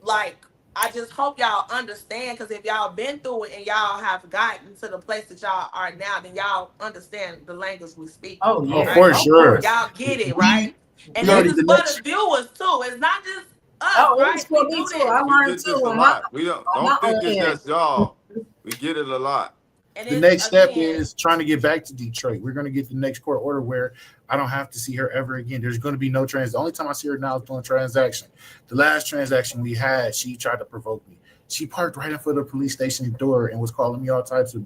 like I just hope y'all understand, because if y'all been through it and y'all have gotten to the place that y'all are now, then y'all understand the language we speaking, Oh Oh, yeah, right? for of sure. course. Y'all get it, We right? And we this already is the for the next. viewers too. It's not just us, Oh, right? it's We for me do too. this. I we learned get too this a on my lot. We don't on don't my think own it's end. just y'all. We get it a lot. And The it's next step again, is trying to get back to Detroit. We're going to get the next court order where I don't have to see her ever again. There's going to be no trans. The only time I see her now is doing transaction. The last transaction we had, she tried to provoke me. She parked right in front of the police station door and was calling me all types of,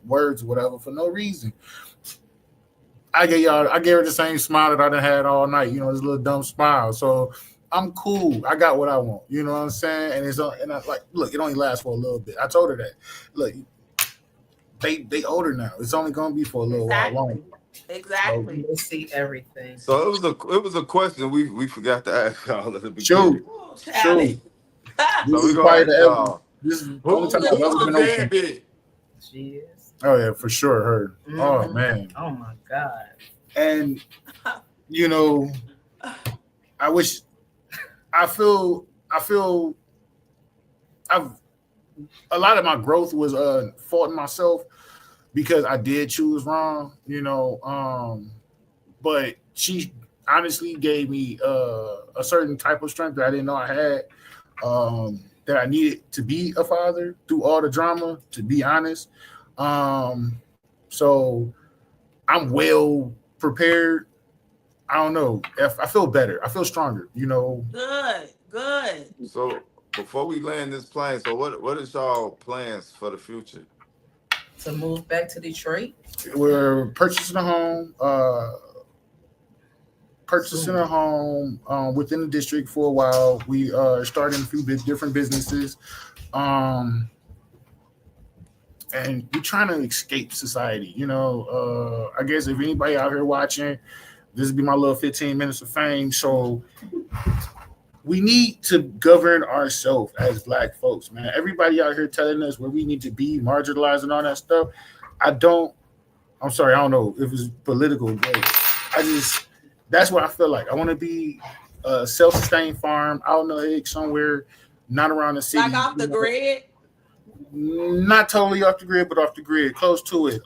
words or whatever for no reason. I gave her the same smile that I done had all night, this little dumb smile. So I'm cool. I got what I want. You know what I'm saying? And I like, look, it only lasts for a little bit. I told her that. Look, they older now. It's only gonna be for a little while longer. exactly, So exactly. They see everything. So it was a question we forgot to ask y'all at the beginning. shoot, Ooh, Charlie. shoot. So This we is gonna probably ask the ever. y'all This is the only who time Who's I've ever who's the been open. baby? She is. Oh yeah, for sure, her. Oh Mm-hmm. man. Oh my God. And you know, I wish I feel I've a lot of my growth was faulting myself because I did choose wrong, but she honestly gave me a certain type of strength that I didn't know I had, that I needed to be a father through all the drama, to be honest. So I'm well prepared. I don't know. If I feel better. I feel stronger. good, good. So before we land this plane, so what is y'all plans for the future? To move back to Detroit. We're purchasing a home. purchasing a home within the district for a while. We are starting a few different businesses. Um, and we're trying to escape society. I guess if anybody out here watching, this would be my little 15 minutes of fame. So we need to govern ourselves as black folks, man. Everybody out here telling us where we need to be, marginalized and all that stuff. I don't, I'm sorry, I don't know if it's political, but that's what I feel like. I want to be a self-sustained farm out in the lake somewhere, not around the city. Like off the grid? Not totally off the grid, but off the grid, close to it.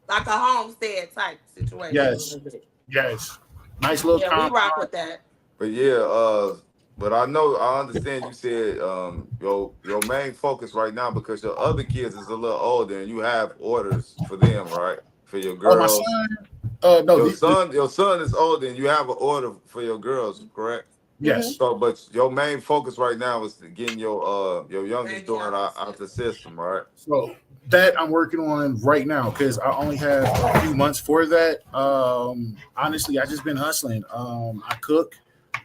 Like a homestead type situation. Yes. Nice little Yeah, we rock with that. But yeah, but I understand you said your main focus right now because your other kids is a little older and you have orders for them, right? For your girls. My son. No, your son is older and you have an order for your girls, correct? Yes. So, but your main focus right now is getting your youngest daughter out the system, right? So that I'm working on right now because I only have a few months for that. Honestly, I just been hustling. I cook.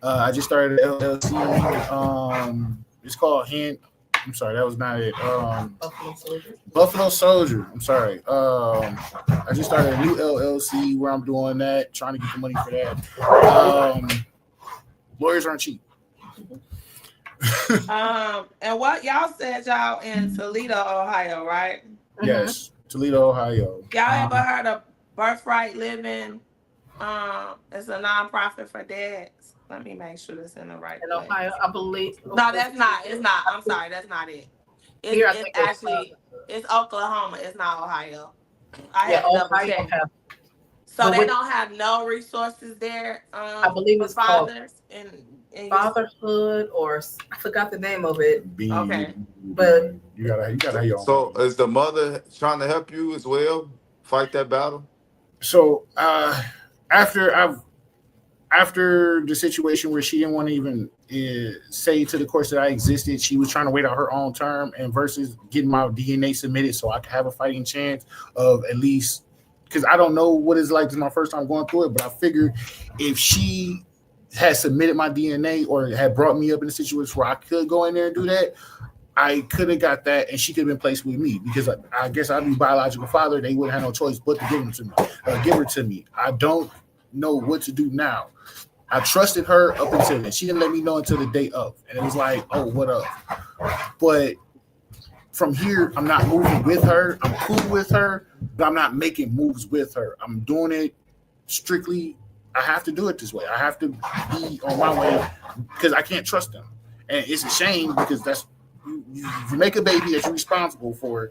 I just started an LLC. It's called I'm sorry, that was not it. Buffalo Soldier. I'm sorry. I just started a new LLC where I'm doing that, trying to get the money for that. Lawyers aren't cheap. And what y'all said y'all in Toledo, Ohio, right? Yes, Toledo, Ohio. Y'all ever heard of Birthright Living? It's a nonprofit for dads. Let me make sure it's in the right In place. Ohio, I believe. No, that's not. It's not. I'm sorry, that's not it. It's Oklahoma. It's not Ohio. I had to double check. So they don't have no resources there. I believe it's fathers and fatherhood, or I forgot the name of it. Okay, but you gotta your own. So is the mother trying to help you as well fight that battle? So after the situation where she didn't want to even say to the courts that I existed, she was trying to wait out her own term, and versus getting my DNA submitted so I could have a fighting chance of at least. Because I don't know what it's like. This is my first time going through it, but I figured if she had submitted my DNA or had brought me up in a situation where I could go in there and do that, I could have got that, and she could have been placed with me. Because I guess I'd be biological father. They wouldn't have no choice but to give her to me. I don't know what to do now. I trusted her up until then. She didn't let me know until the day of, and it was like, oh, what up? But from here, I'm not moving with her. I'm cool with her, but I'm not making moves with her. I'm doing it strictly. I have to do it this way. I have to be on my way because I can't trust them. And it's a shame because that's you make a baby that you're responsible for,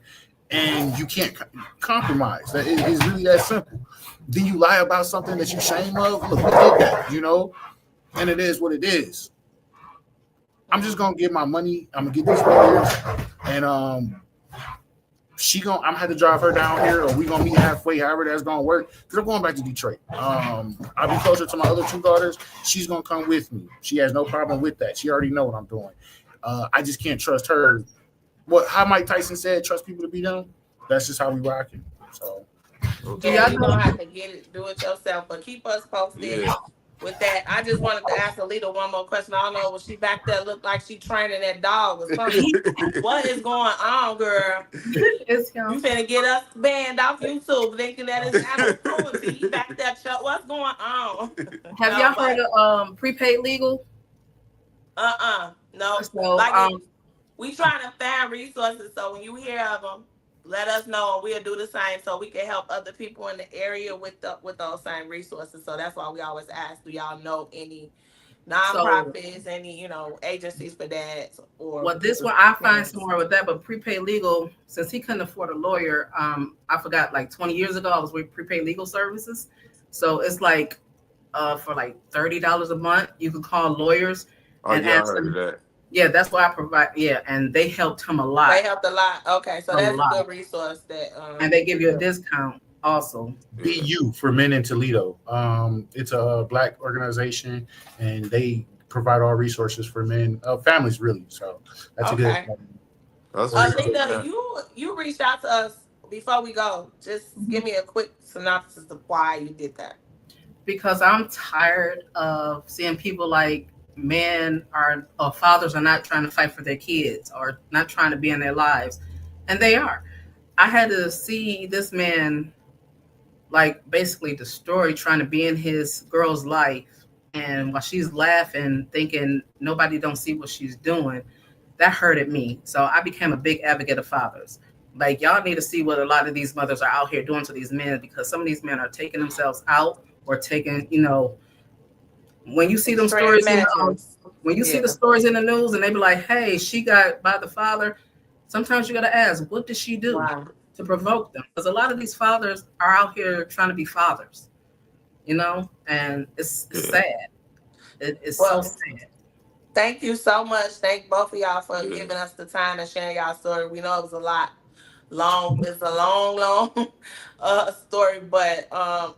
and you can't compromise. It's really that simple. Then you lie about something that you're ashamed of. Look, we did that, and it is what it is. I'm just gonna get my money. I'm gonna get these lawyers, and I'm gonna have to drive her down here, or we gonna meet halfway, however that's gonna work. Because I'm going back to Detroit. I'll be closer to my other two daughters. She's gonna come with me. She has no problem with that. She already know what I'm doing. I just can't trust her. How Mike Tyson said, trust people to be them. That's just how we rocking. So you gonna have to do it yourself, but keep us posted. Yeah. With that, I just wanted to ask Alita one more question. I don't know, was she back there look like she training that dog or something? What is going on, girl? You finna get us banned off YouTube thinking that it's animal cruelty. Back there, Chuck. What's going on? Have y'all heard of prepaid legal? No. So, we trying to find resources, so when you hear of them, let us know, and we'll do the same so we can help other people in the area with those same resources. So that's why we always ask, do y'all know any nonprofits, any agencies for that? This one I find somewhere with that, but prepaid legal, since he couldn't afford a lawyer, I forgot, like 20 years ago I was with prepaid legal services. So it's like for like $30 a month, you could call lawyers and ask them. That. Yeah, that's what I provide. Yeah, and they helped him a lot. They helped a lot. Okay, so that's a good resource that. And they give you a discount also. BU for Men in Toledo. It's a Black organization, and they provide all resources for men, families really. So that's a good. Linda, you reached out to us before we go. Just give me a quick synopsis of why you did that. because I'm tired of seeing people like men are or fathers are not trying to fight for their kids or not trying to be in their lives, and they are. I had to see this man like basically destroyed trying to be in his girl's life, and while she's laughing thinking nobody don't see what she's doing, that hurted me. So I became a big advocate of fathers. Like, y'all need to see what a lot of these mothers are out here doing to these men, because some of these men are taking themselves out or taking, when you see them Extreme stories measures. when you see Yeah. the stories in the news and they be like, hey, she got by the father, sometimes you got to ask, what did she do Wow. to provoke them? Because a lot of these fathers are out here trying to be fathers, and it's Yeah. sad. It's so Well, sad. thank you so much. Thank both of y'all for Yeah. giving us the time and sharing y'all story. We know it was a lot long. It's a long story, but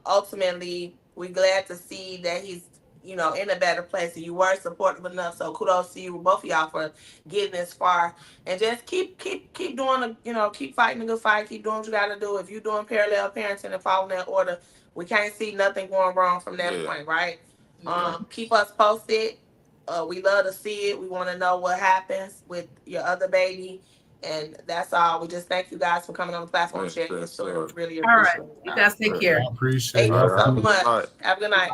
ultimately we glad to see that he's in a better place, and you were supportive enough. So kudos to you, both of y'all, for getting this far, and just keep doing keep fighting the good fight. Keep doing what you got to do. If you're doing parallel parenting and following that order, we can't see nothing going wrong from that Yeah. point, right? Yeah. Keep us posted. We love to see it. We want to know what happens with your other baby. And that's all. We just thank you guys for coming on the platform Yes, sharing your yes, story. We sir. really All right. appreciate it, You guys. guys take Yeah. care. I appreciate Thank it. you All right. so Have a good much. night. Have a good night.